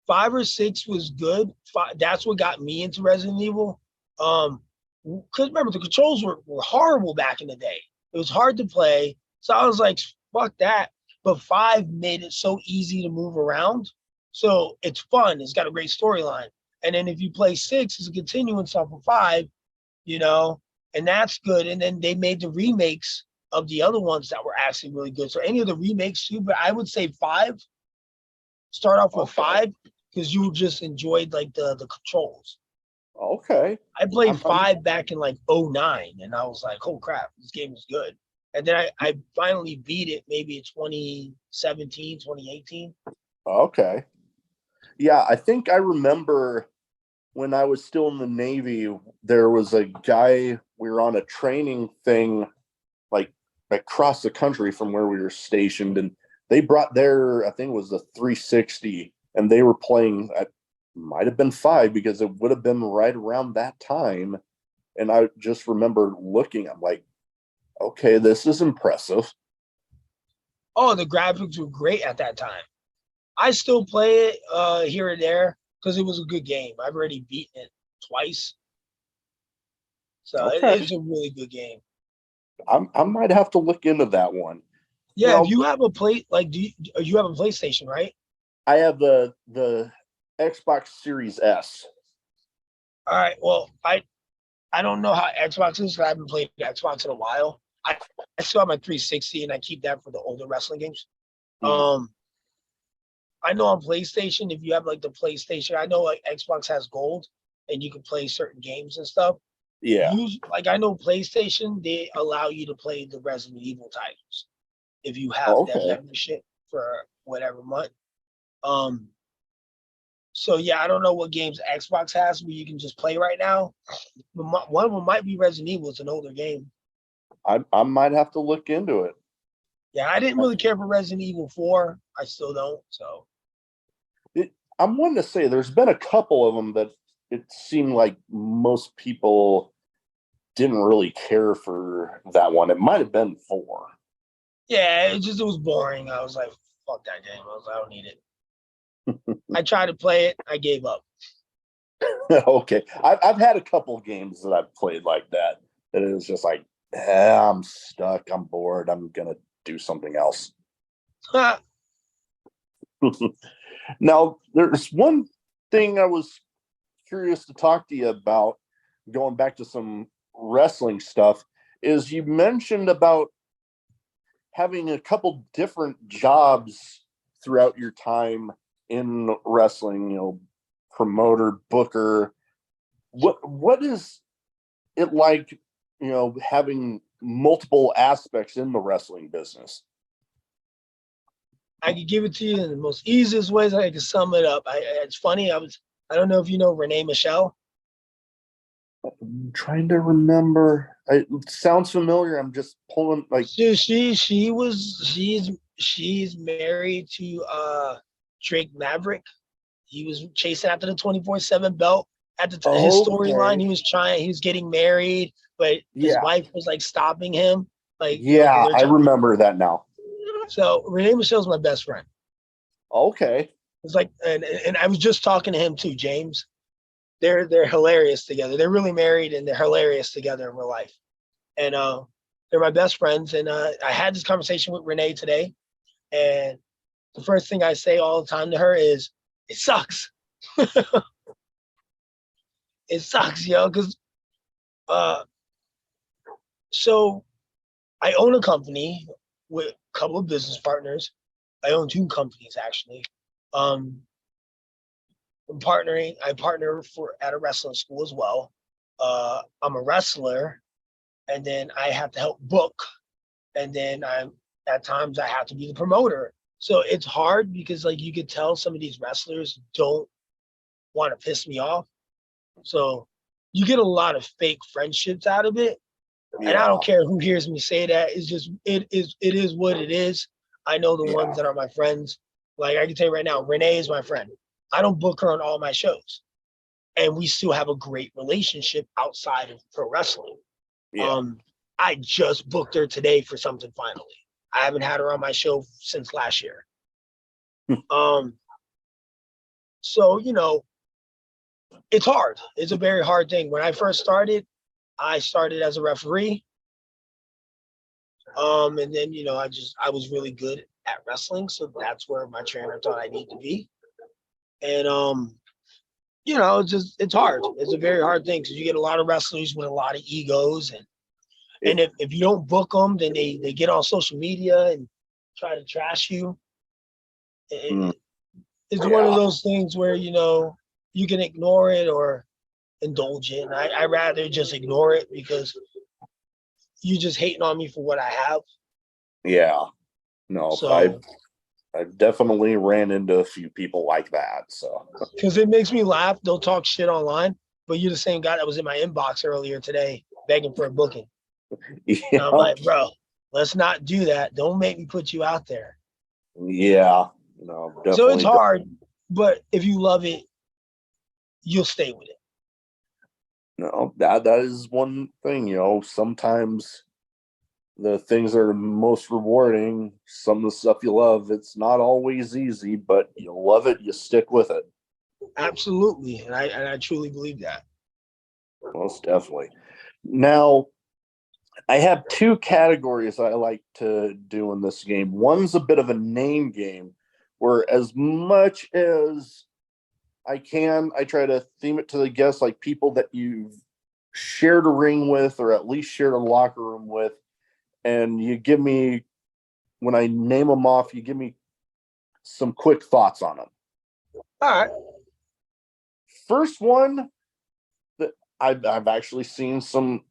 5 or 6 was good. That's what got me into Resident Evil. Because remember, the controls were horrible back in the day. It was hard to play. So I was like, fuck that. But 5 made it so easy to move around. So it's fun. It's got a great storyline. And then if you play 6, it's a continuance off of 5, you know, and that's good. And then they made the remakes of the other ones that were actually really good. So any of the remakes too, but I would say 5. Start off with Okay. 5 because you just enjoyed like the controls. Okay. I played I'm 5 back in like '09, and I was like, oh crap, this game is good. And then I finally beat it maybe in 2017, 2018. okay. Yeah, I think I remember when I was still in the Navy, there was a guy, we were on a training thing like across the country from where we were stationed, and they brought their, I think it was a 360, and they were playing, it might have been 5 because it would have been right around that time. And I just remember looking, I'm like, okay, this is impressive. Oh, the graphics were great at that time. I still play it here and there because it was a good game. I've already beaten it twice, so Okay. it's a really good game. I might have to look into that one. Yeah, if Now, you have a play, like, you have a PlayStation, right? I have the Xbox Series S. All right. Well, I don't know how Xbox is. I haven't played Xbox in a while. I still have my 360 and I keep that for the older wrestling games. Mm, I know on PlayStation, if you have like the PlayStation, I know like Xbox has gold and you can play certain games and stuff. yeah. Like I know PlayStation, they allow you to play the Resident Evil titles if you have that Okay. membership for whatever month. Um, so yeah, I don't know what games Xbox has where you can just play right now. But one of them might be Resident Evil. It's an older game. I might have to look into it. Yeah, I didn't really care for Resident Evil 4. I still don't. So I'm one to say there's been a couple of them that it seemed like most people didn't really care for that one. It might have been 4. yeah, it was boring. I was like, fuck that game. I was like, I don't need it. I tried to play it. I gave up. Okay. I've had a couple games that I've played like that. That it was just like, I'm stuck. I'm bored. I'm gonna do something else. Now, there's one thing I was curious to talk to you about, going back to some wrestling stuff, is you mentioned about having a couple different jobs throughout your time in wrestling, promoter, booker. What is it like, having multiple aspects in the wrestling business? I could give it to you in the most easiest ways I can sum it up. It's funny. I don't know if you know Renee Michelle. I'm trying to remember. It sounds familiar. I'm just pulling like. She's married to Drake Maverick. He was chasing after the 24/7 belt. At the his storyline, Okay. he was getting married, but his Yeah. wife was like stopping him, like because Yeah, they're I trying. remember that now. So Renee Michelle's my best friend. Okay. It's like, and I was just talking to him too, James. They're hilarious together. They're really married and they're hilarious together in real life. And they're my best friends. And I had this conversation with Renee today, and the first thing I say all the time to her is, "It sucks. It sucks, yo." Because uh, so I own a company with a couple of business partners. I own two companies actually. Um, I partner for at a wrestling school as well. I'm a wrestler, and then I have to help book, and then I'm at times I have to be the promoter. So it's hard because like you could tell some of these wrestlers don't want to piss me off. So you get a lot of fake friendships out of it. And I Yeah. don't care who hears me say that. It's just it is what it is. I know the ones that are my friends. Like I can tell you right now, Renee is my friend. I don't book her on all my shows. And we still have a great relationship outside of pro wrestling. Yeah. I just booked her today for something finally. I haven't had her on my show since last year. So, it's hard. It's a very hard thing. When I first started, I started as a referee. And then, I was really good at wrestling. So that's where my trainer thought I need to be. And, it's hard. It's a very hard thing because you get a lot of wrestlers with a lot of egos. And if you don't book them, then they get on social media and try to trash you. It's one of those things where, you can ignore it or indulge it. And I rather just ignore it because you just hating on me for what I have. Yeah. No, So, I've definitely ran into a few people like that. So, because it makes me laugh. They'll talk shit online, but you're the same guy that was in my inbox earlier today begging for a booking. And I'm like, bro, let's not do that. Don't make me put you out there. Yeah. No, definitely. So it's hard, but if you love it, you'll stay with it. No, that is one thing, sometimes the things that are most rewarding, some of the stuff you love, it's not always easy, but you love it, you stick with it. Absolutely. And I truly believe that. Most definitely. Now, I have two categories I like to do in this game. One's a bit of a name game, where as much as I try to theme it to the guests, like people that you've shared a ring with or at least shared a locker room with. And you give me, when I name them off, you give me some quick thoughts on them. All right. First one that I've actually seen some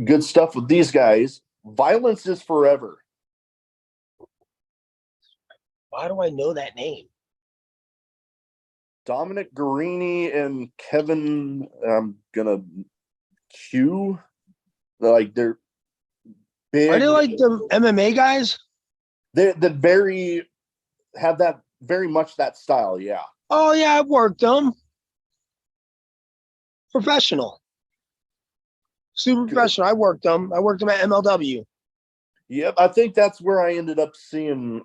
good stuff with these guys. Violence is Forever. Why do I know that name? Dominic Guarini and Kevin, I'm gonna Q. They're big. Are they like the MMA guys? They have that very much that style, yeah. Oh yeah, I've worked them. Professional. Super professional. I worked them at MLW. Yep, I think that's where I ended up seeing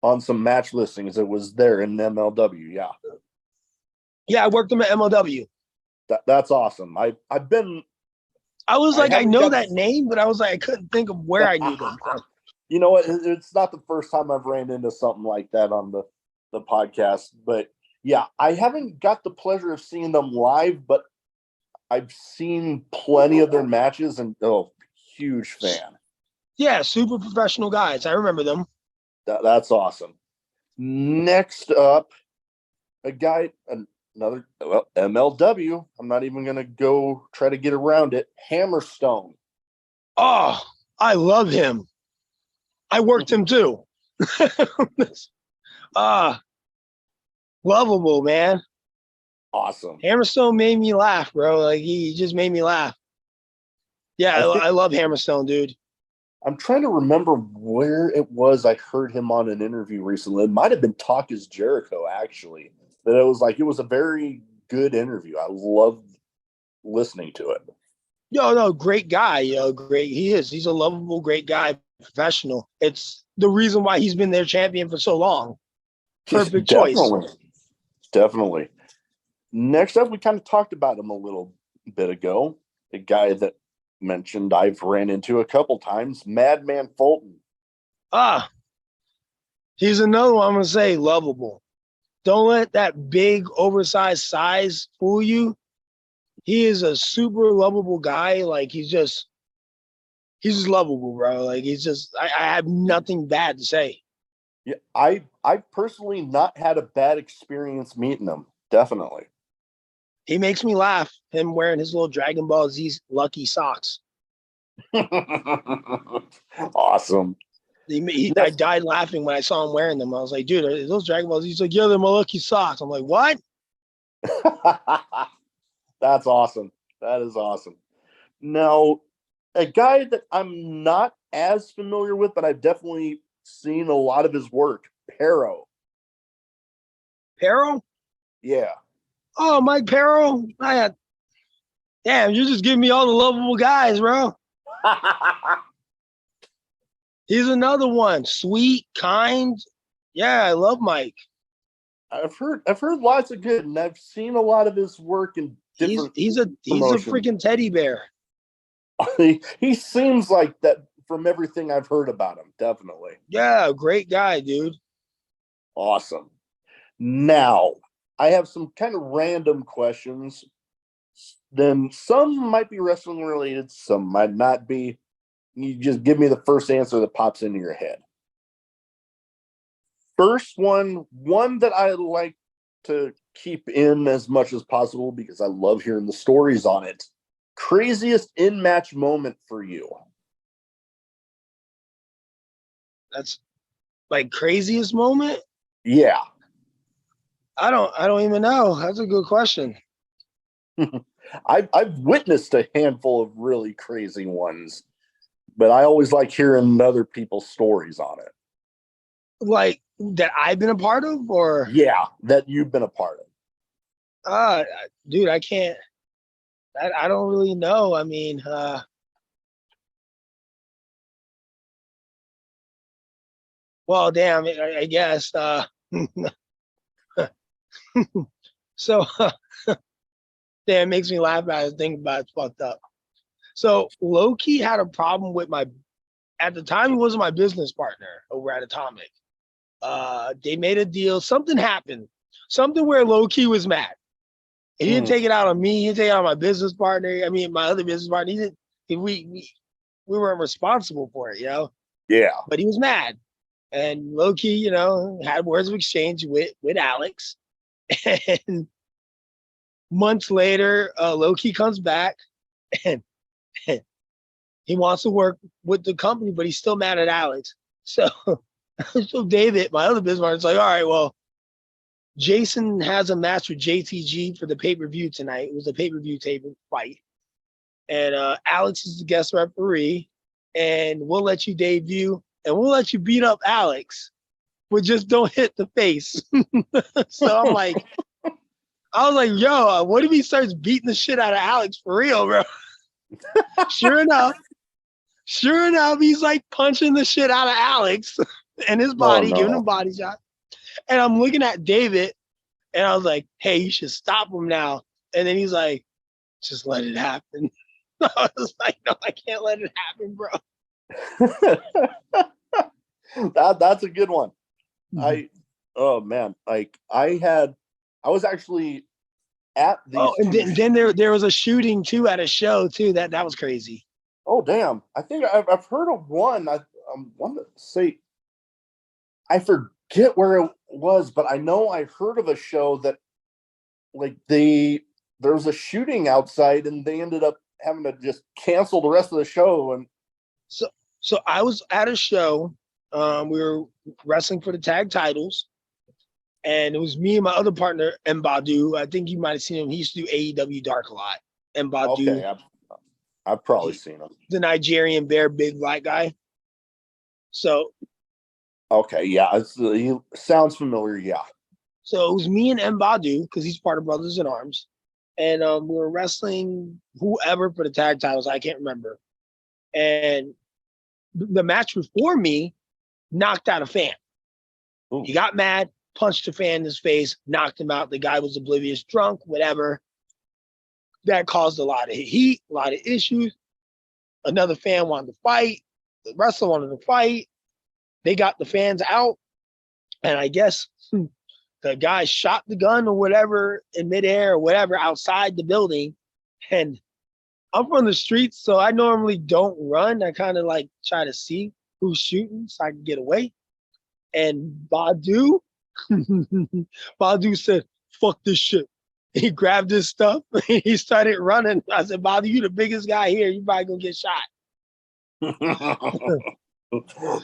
on some match listings. It was there in MLW, yeah. Yeah, I worked them at MLW. That's awesome. I was like, I know that name, but I was like, I couldn't think of where I knew them from. You know what? It's not the first time I've ran into something like that on the podcast, but yeah, I haven't got the pleasure of seeing them live, but I've seen plenty of their matches and huge fan. Yeah, super professional guys. I remember them. That's awesome. Next up, a guy, another MLW. I'm not even going to go try to get around it. Hammerstone. Oh, I love him. I worked him too. Lovable, man. Awesome. Hammerstone made me laugh, bro. Like he just made me laugh. Yeah, I love Hammerstone, dude. I'm trying to remember where it was I heard him on an interview recently. It might have been Talk is Jericho, actually. But it was a very good interview. I loved listening to it. No, great guy. Great. He is. He's a lovable, great guy, professional. It's the reason why he's been their champion for so long. Perfect choice. Definitely. Next up, we kind of talked about him a little bit ago. A guy that mentioned I've ran into a couple times, Madman Fulton. He's another one I'm going to say lovable. Don't let that big, oversized size fool you. He is a super lovable guy. Like, he's just lovable, bro. Like, I have nothing bad to say. Yeah, I've personally not had a bad experience meeting him. Definitely. He makes me laugh, him wearing his little Dragon Ball Z lucky socks. Awesome. I died laughing when I saw him wearing them. I was like, dude, are those Dragon Balls? He's like, yeah, they're my lucky socks. I'm like, what? That's awesome. That is awesome. Now, a guy that I'm not as familiar with, but I've definitely seen a lot of his work, Pero. Pero? Yeah. Oh, Mike Pero? Damn, you're just giving me all the lovable guys, bro. He's another one. Sweet, kind. Yeah, I love Mike. I've heard lots of good, and I've seen a lot of his work in different. He's a freaking teddy bear. He seems like that from everything I've heard about him. Definitely. Yeah, great guy, dude. Awesome. Now, I have some kind of random questions. Then some might be wrestling related, some might not be. You just give me the first answer that pops into your head. First one that I like to keep in as much as possible because I love hearing the stories on it. Craziest in-match moment for you? That's like craziest moment? Yeah. I don't even know. That's a good question. I've witnessed a handful of really crazy ones, but I always like hearing other people's stories on it. Like that I've been a part of, or yeah, that you've been a part of? Dude, I can't. I don't really know. I mean, well, damn, I guess. So, damn, it makes me laugh about it. Think about it. It's fucked up. So, Loki had a problem with at the time, he wasn't my business partner over at Atomic. They made a deal. Something happened. Something where Loki was mad. He didn't take it out on me. He didn't take it out on my business partner. I mean, my other business partner. He didn't. We weren't responsible for it, you know. Yeah. But he was mad, and Loki, you know, had words of exchange with Alex. And months later, Loki comes back, and he wants to work with the company, but he's still mad at Alex. So David, my other business partner, is like, all right, well, Jason has a match with JTG for the pay-per-view tonight. It was a pay-per-view table fight. And Alex is the guest referee. And we'll let you debut and we'll let you beat up Alex, but just don't hit the face. So I'm like, I was like, yo, what if he starts beating the shit out of Alex for real, bro? Sure enough, he's like punching the shit out of Alex and his body, giving him body shots. And I'm looking at David, and I was like, hey, you should stop him now. And then he's like, just let it happen. I was like, no, I can't let it happen, bro. That's a good one. Mm-hmm. I was actually at these. Oh, and then there was a shooting too at a show too. That was crazy. Oh, damn. I think I've heard of one. I want to say, I forget where it was, but I know I heard of a show that like there was a shooting outside and they ended up having to just cancel the rest of the show. And so I was at a show. We were wrestling for the tag titles, and it was me and my other partner, Njpw. I think you might have seen him. He used to do AEW Dark a lot. Njpw. Okay, I've probably seen him. The Nigerian bear, big black guy. So. Okay, yeah, he sounds familiar. Yeah. So it was me and Njpw because he's part of Brothers in Arms, and we were wrestling whoever for the tag titles. I can't remember. And the match before me knocked out a fan. Ooh. He got mad. punched a fan in his face, knocked him out. The guy was oblivious, drunk, whatever. That caused a lot of heat, a lot of issues. Another fan wanted to fight. The wrestler wanted to fight. They got the fans out. And I guess the guy shot the gun or whatever in midair or whatever outside the building. And I'm from the streets, so I normally don't run. I kind of like try to see who's shooting so I can get away. And Badu said, fuck this shit. He grabbed his stuff. He started running. I said, Badu, you the biggest guy here. You probably gonna get shot.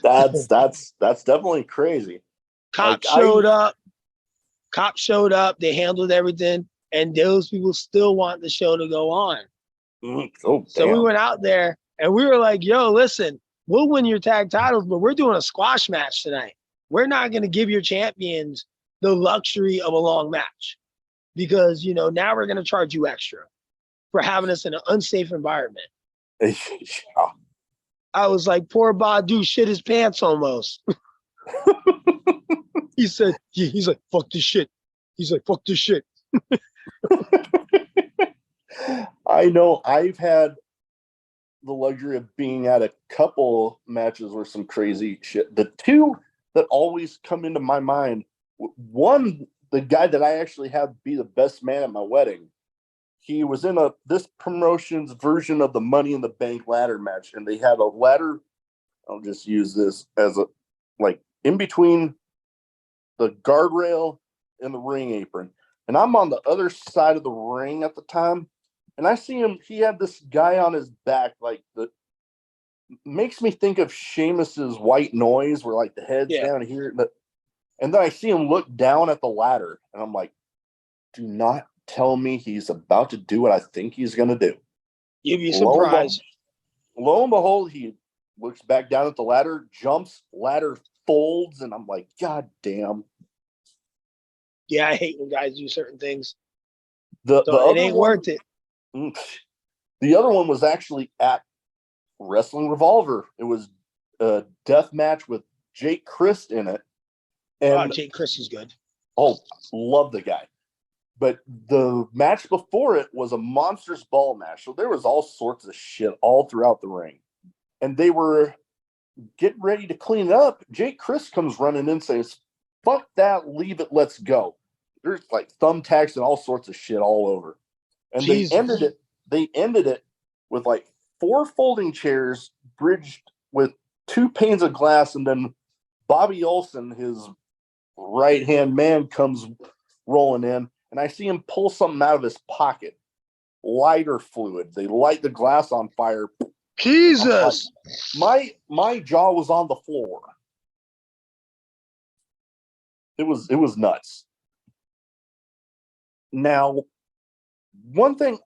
That's definitely crazy. Cops showed up. They handled everything. And those people still want the show to go on. So we went out there and we were like, yo, listen, we'll win your tag titles, but we're doing a squash match tonight. We're not going to give your champions the luxury of a long match because, now we're going to charge you extra for having us in an unsafe environment. Yeah. I was like, poor Badu shit his pants almost. He's like, fuck this shit. He's like, fuck this shit. I know I've had the luxury of being at a couple matches where some crazy shit. The two that always come into my mind, one, the guy that I actually had be the best man at my wedding, he was in this promotion's version of the Money in the Bank ladder match, and they had a ladder. I'll just use this as in between the guardrail and the ring apron. And I'm on the other side of the ring at the time. And I see him, he had this guy on his back, that makes me think of Sheamus's White Noise, where the head's down here. And then I see him look down at the ladder, and I'm like, do not tell me he's about to do what I think he's going to do. You'd be surprised. Lo and behold, he looks back down at the ladder, jumps, ladder folds, and I'm like, God damn. Yeah, I hate when guys do certain things. The it ain't worth it. The other one was actually at Wrestling Revolver. It was a death match with Jake Christ in it. And Jake Christ is good. Oh, love the guy. But the match before it was a Monsters Ball match. So there was all sorts of shit all throughout the ring. And they were getting ready to clean it up. Jake Christ comes running in and says, fuck that, leave it, let's go. There's thumbtacks and all sorts of shit all over. And Jesus. they ended it with 4 folding chairs bridged with 2 panes of glass, and then Bobby Olson, his right-hand man, comes rolling in, and I see him pull something out of his pocket. Lighter fluid. They light the glass on fire. Jesus. My jaw was on the floor. It was nuts. Now, one thing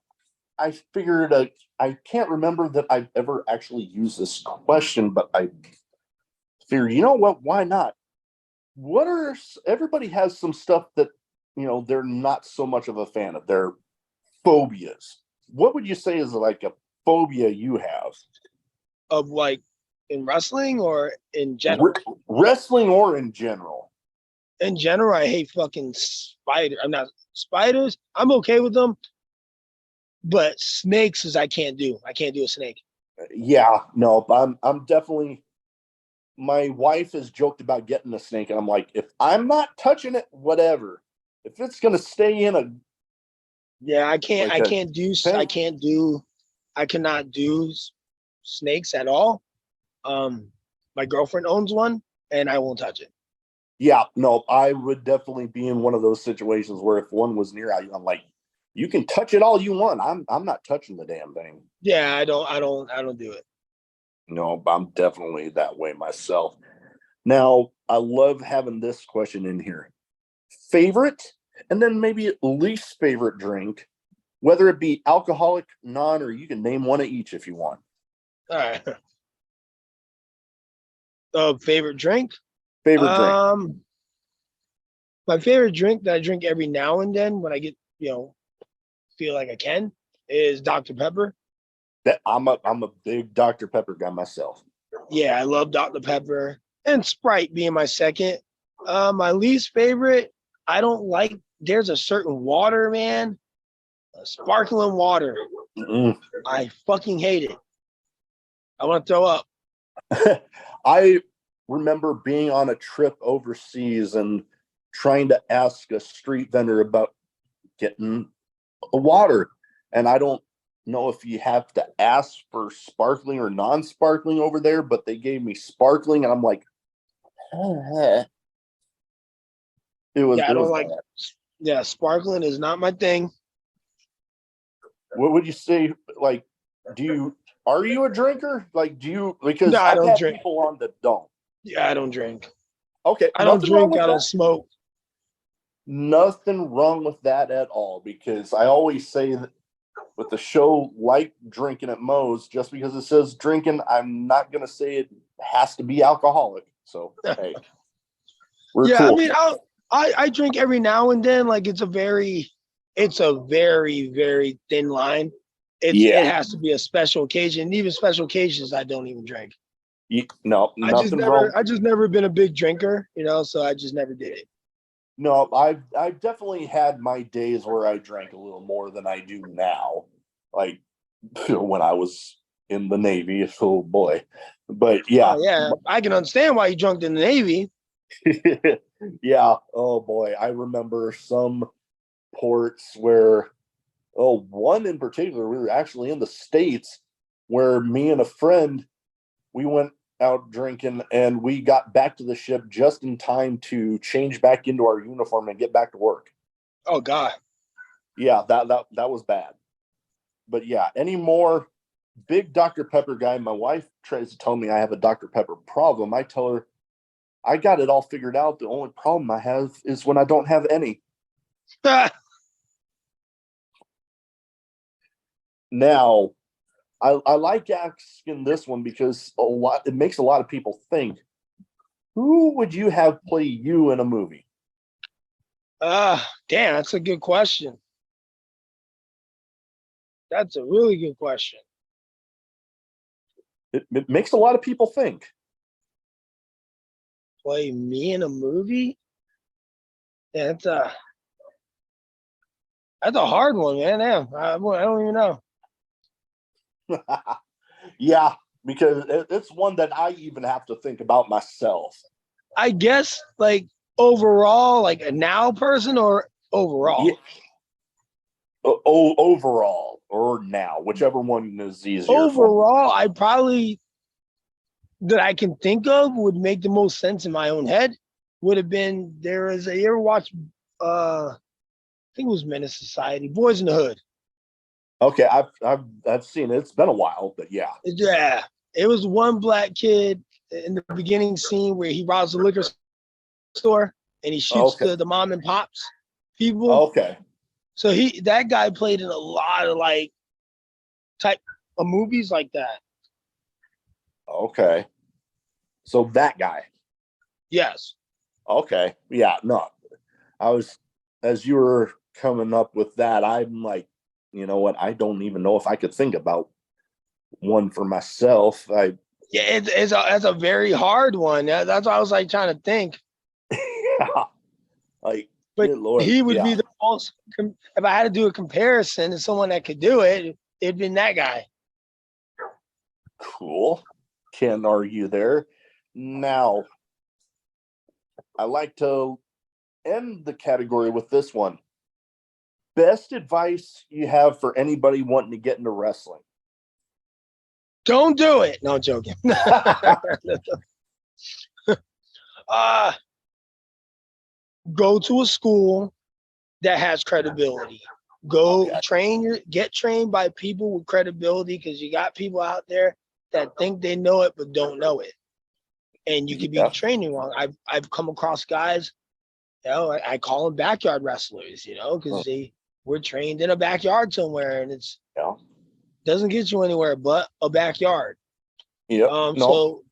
I figured, I can't remember that I've ever actually used this question, but I figured, you know what? Why not? Everybody has some stuff that, they're not so much of a fan of. Their phobias. What would you say is a phobia you have? Of in wrestling or in general? Wrestling or in general? In general, I hate fucking spiders. I'm okay with them. But snakes I can't do. I can't do a snake. Yeah, no, I'm definitely. My wife has joked about getting a snake, and I'm like, if I'm not touching it, whatever. If it's gonna stay in a. Yeah, I can't. I cannot do snakes at all. My girlfriend owns one, and I won't touch it. Yeah, no, I would definitely be in one of those situations where if one was near, I'm like, you can touch it all you want. I'm not touching the damn thing. Yeah, I don't do it. No, I'm definitely that way myself. Now, I love having this question in here. Favorite, and then maybe least favorite drink, whether it be alcoholic, non, or you can name one of each if you want. All right. Favorite drink? Favorite drink. My favorite drink that I drink every now and then when I get, feel like I can, is Dr. Pepper. I'm a big Dr. Pepper guy myself. Yeah, I love Dr. Pepper and Sprite being my second. My least favorite, I don't like. There's a certain water, man, sparkling water. Mm-mm. I fucking hate it. I want to throw up. I remember being on a trip overseas and trying to ask a street vendor about getting a water. And I don't know if you have to ask for sparkling or non-sparkling over there, but they gave me sparkling, and I'm like, it was. Yeah, I don't like. Bad. Yeah, sparkling is not my thing. What would you say? Like, are you a drinker? Like, do you? Because No, I I've don't had drink. people on that don't. Yeah, I don't drink. Okay, I don't nothing wrong drink. with I don't that. smoke. Nothing wrong with that at all. Because I always say that with the show like Drinking at Moe's, just because it says drinking, I'm not gonna say it has to be alcoholic. So hey, we're Yeah, cool. I mean, I drink every now and then. Like it's a very very thin line. It has to be a special occasion. Even special occasions, I don't even drink. No, nothing wrong. I just never been a big drinker, so I just never did it. No, I've definitely had my days where I drank a little more than I do now. Like when I was in the Navy, oh boy. But yeah. Oh yeah, I can understand why you drunk in the Navy. Yeah. Oh boy. I remember some ports where one in particular, we were actually in the States where me and a friend, we went out drinking and we got back to the ship just in time to change back into our uniform and get back to work. Oh God. Yeah, that was bad. But yeah, any more big Dr. Pepper guy. My wife tries to tell me I have a Dr. Pepper problem. I tell her I got it all figured out. The only problem I have is when I don't have any. Now, I like asking this one because it makes a lot of people think. Who would you have play you in a movie? Damn, that's a good question. That's a really good question. It makes a lot of people think. Play me in a movie? Yeah, that's a hard one, man. Damn, I don't even know. Yeah, because it's one that I even have to think about myself. I guess like overall, like a now person or overall? Yeah. Overall or now, whichever one is easier. Overall, I probably that I can think of would make the most sense in my own head would have been you ever watched I think it was Menace Society, Boys in the Hood. Okay, I've seen it. It's been a while, but yeah. Yeah. It was one black kid in the beginning scene where he robs the liquor store and he shoots the mom and pops people. Okay. So that guy played in a lot of like type of movies like that. Okay. So that guy. Yes. Okay. Yeah, no. As you were coming up with that, I'm like, you know what? I don't even know if I could think about one for myself. It's a very hard one. That's why I was like trying to think. Yeah. Like, but Lord, he would be the most. If I had to do a comparison to someone that could do it, it'd been that guy. Cool. Can't argue there. Now, I like to end the category with this one. Best advice you have for anybody wanting to get into wrestling? Don't do it. No, I'm joking. Go to a school that has credibility. Get trained by people with credibility because you got people out there that think they know it but don't know it. And you could be training wrong. I've come across guys, I call them backyard wrestlers, because they were trained in a backyard somewhere and it's doesn't get you anywhere but a backyard. Yeah. So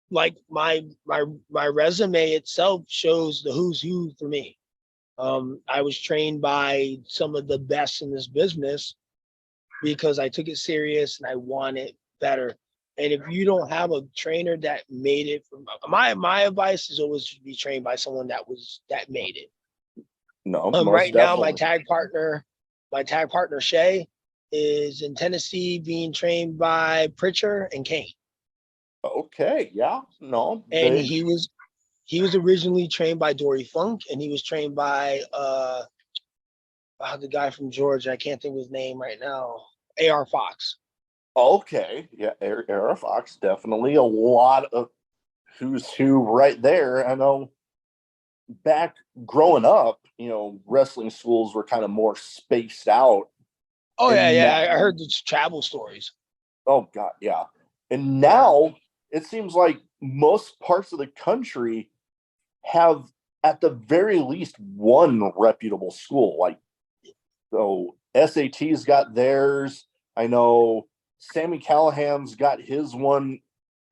like my resume itself shows the who's who for me. I was trained by some of the best in this business because I took it serious and I wanted better. And if you don't have a trainer that made it, my advice is always to be trained by someone that made it. No, most Right now, definitely. my tag partner Shay, is in Tennessee being trained by Pritchard and Kane. Okay, yeah, no, And he was originally trained by Dory Funk, and he was trained by the guy from Georgia. I can't think of his name right now. AR Fox. Okay, yeah, Era Fox, definitely a lot of who's who right there. I know back growing up, wrestling schools were kind of more spaced out. Oh yeah, And yeah. I heard the travel stories. oh God, yeah. And now it seems like most parts of the country have at the very least one reputable school. Like, so SAT's got theirs. I know Sammy Callahan's got his one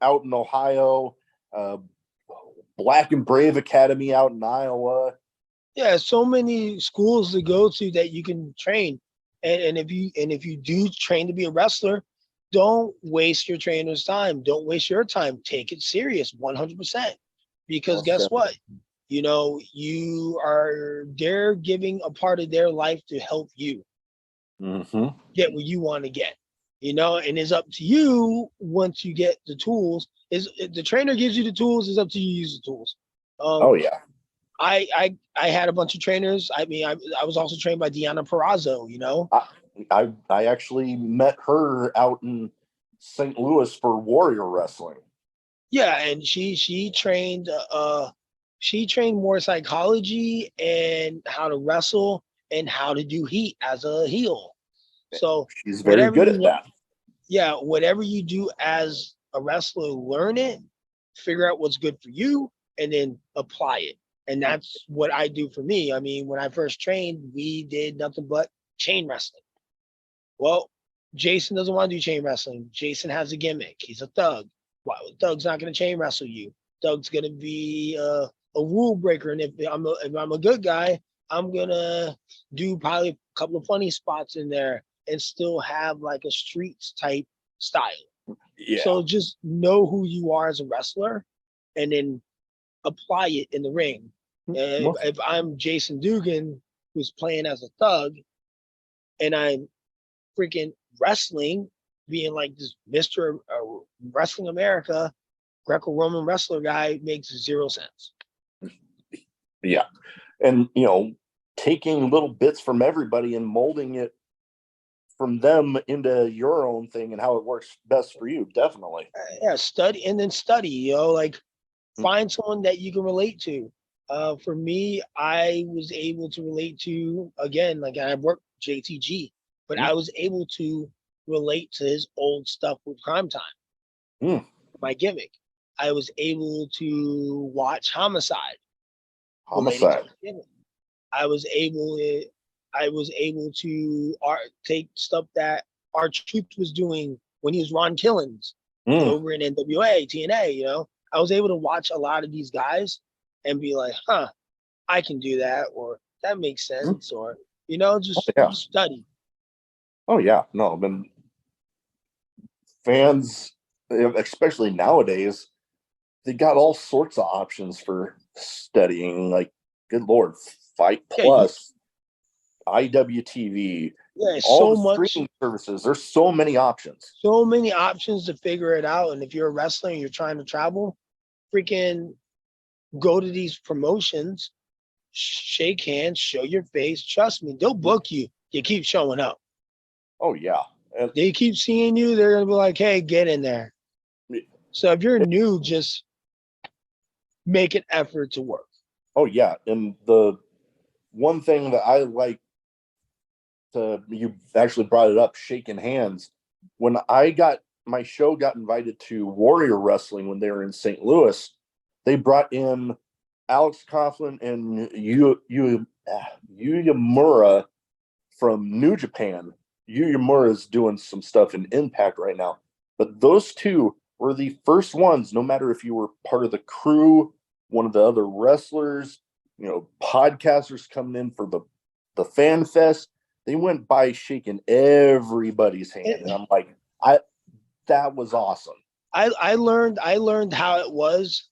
out in Ohio. Black and Brave Academy out in Iowa. Yeah, so many schools to go to that you can train. And if you do train to be a wrestler, don't waste your trainer's time. Don't waste your time. Take it serious 100%. Because guess what? They're giving a part of their life to help you get what you want to get. And it's up to you once you get the tools. Is the trainer gives you the tools, it's up to you to use the tools. Oh yeah. I had a bunch of trainers. I mean, I was also trained by Deanna Perrazzo, I actually met her out in St. Louis for Warrior Wrestling. Yeah, and she trained more psychology and how to wrestle and how to do heat as a heel. So she's very good at that. Yeah, whatever you do as a wrestler, learn it, figure out what's good for you, and then apply it. And that's what I do for me. I mean, when I first trained, we did nothing but chain wrestling. Well, Jason doesn't want to do chain wrestling. Jason has a gimmick. He's a thug. Well, Thug's not going to chain wrestle you. Thug's going to be a rule breaker. And if I'm a good guy, I'm going to do probably a couple of funny spots in there and still have like a streets type style. Yeah. So just know who you are as a wrestler and then apply it in the ring. If I'm Jason Dugan, who's playing as a thug, and I'm freaking wrestling, being like this Mr. Wrestling America, Greco-Roman wrestler guy, makes zero sense. Yeah. And, taking little bits from everybody and molding it from them into your own thing and how it works best for you. Definitely. Yeah. Study, like find someone that you can relate to. For me, I was able to relate to, again, like I worked JTG, but I was able to relate to his old stuff with Crime Time. My gimmick. I was able to watch Homicide. I was able to take stuff that R-Truth was doing when he was Ron Killings over in NWA, TNA, I was able to watch a lot of these guys and be like, I can do that, or that makes sense, or, just study. Oh, yeah. No, then fans, especially nowadays, they got all sorts of options for studying. Like, good Lord, Fight Plus, IWTV, all the streaming services. There's so many options. So many options to figure it out. And if you're a wrestler and you're trying to travel, freaking go to these promotions, shake hands, show your face. Trust me, they'll book you. You keep showing up. Oh, yeah. And they keep seeing you. They're going to be like, hey, get in there. So if you're new, just make an effort to work. Oh, yeah. And the one thing that I like you actually brought it up, shaking hands. When my show got invited to Warrior Wrestling when they were in St. Louis, they brought in Alex Coughlin and Yuyamura from New Japan. Yuyamura is doing some stuff in Impact right now. But those two were the first ones, no matter if you were part of the crew, one of the other wrestlers, podcasters coming in for the fan fest, they went by shaking everybody's hand. And I'm like, that was awesome. I learned how it was,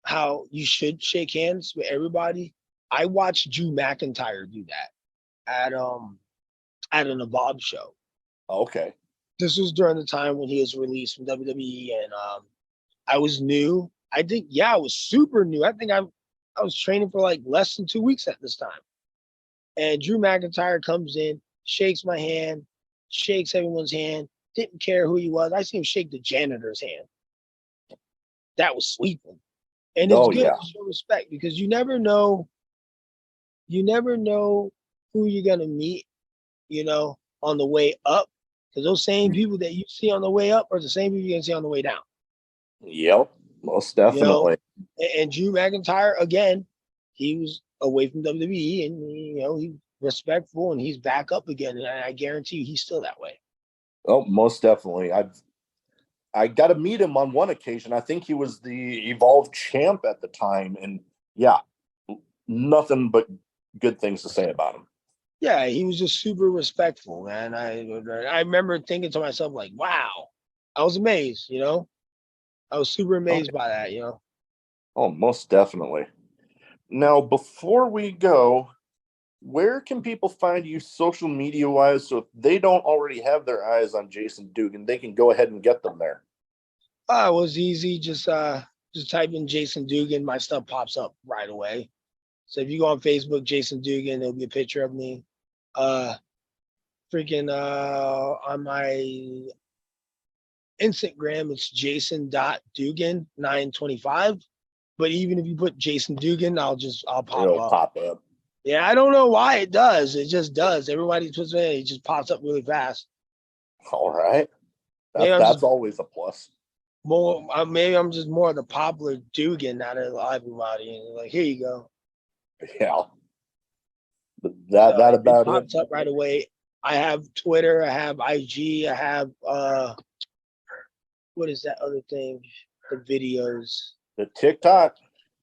how you should shake hands with everybody. I watched Drew McIntyre do that at an Evolve show. Okay. This was during the time when he was released from WWE, and I was new. I think, yeah, I was super new. I think I was training for like less than 2 weeks at this time. And Drew McIntyre comes in, shakes my hand, shakes everyone's hand, didn't care who he was. I see him shake the janitor's hand. That was sweeping. And it's Oh good yeah. to show respect because you never know who you're gonna meet, on the way up. Because those same people that you see on the way up are the same people you're gonna see on the way down. Yep. Most You know, definitely. and Drew McIntyre, again, he was away from WWE, and he's respectful, and he's back up again. And I guarantee you, he's still that way. Oh, most definitely. I got to meet him on one occasion. I think he was the Evolve champ at the time, and yeah, nothing but good things to say about him. Yeah, he was just super respectful, man. I remember thinking to myself, like, wow, I was amazed. I was super amazed by that. Oh, most definitely. Now, before we go, where can people find you social media wise? So if they don't already have their eyes on Jason Dugan, they can go ahead and get them there. It was easy. Just type in Jason Dugan. My stuff pops up right away. So if you go on Facebook, Jason Dugan, there'll be a picture of me. On my Instagram, it's jason.dugan925. But even if you put Jason Dugan, I'll pop It'll up. pop up. Yeah, I don't know why it does. It just does. Everybody puts it in, it just pops up really fast. All right. That's always a plus. Maybe I'm just more of the popular Dugan out of everybody. And like, here you go. Yeah. That about it pops up right away. I have Twitter, I have IG, I have what is that other thing? The videos. The TikTok.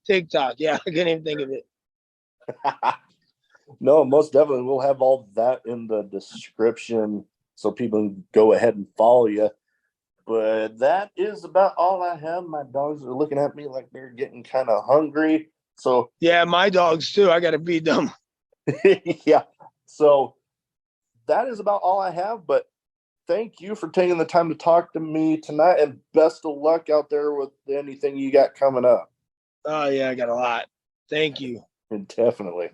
TikTok, yeah, I can't even think of it. No, most definitely. We'll have all that in the description so people can go ahead and follow you. But that is about all I have. My dogs are looking at me like they're getting kind of hungry. So yeah, my dogs too. I got to feed them. Yeah. So that is about all I have. But thank you for taking the time to talk to me tonight, and best of luck out there with anything you got coming up. Oh yeah, I got a lot. Thank you. Definitely.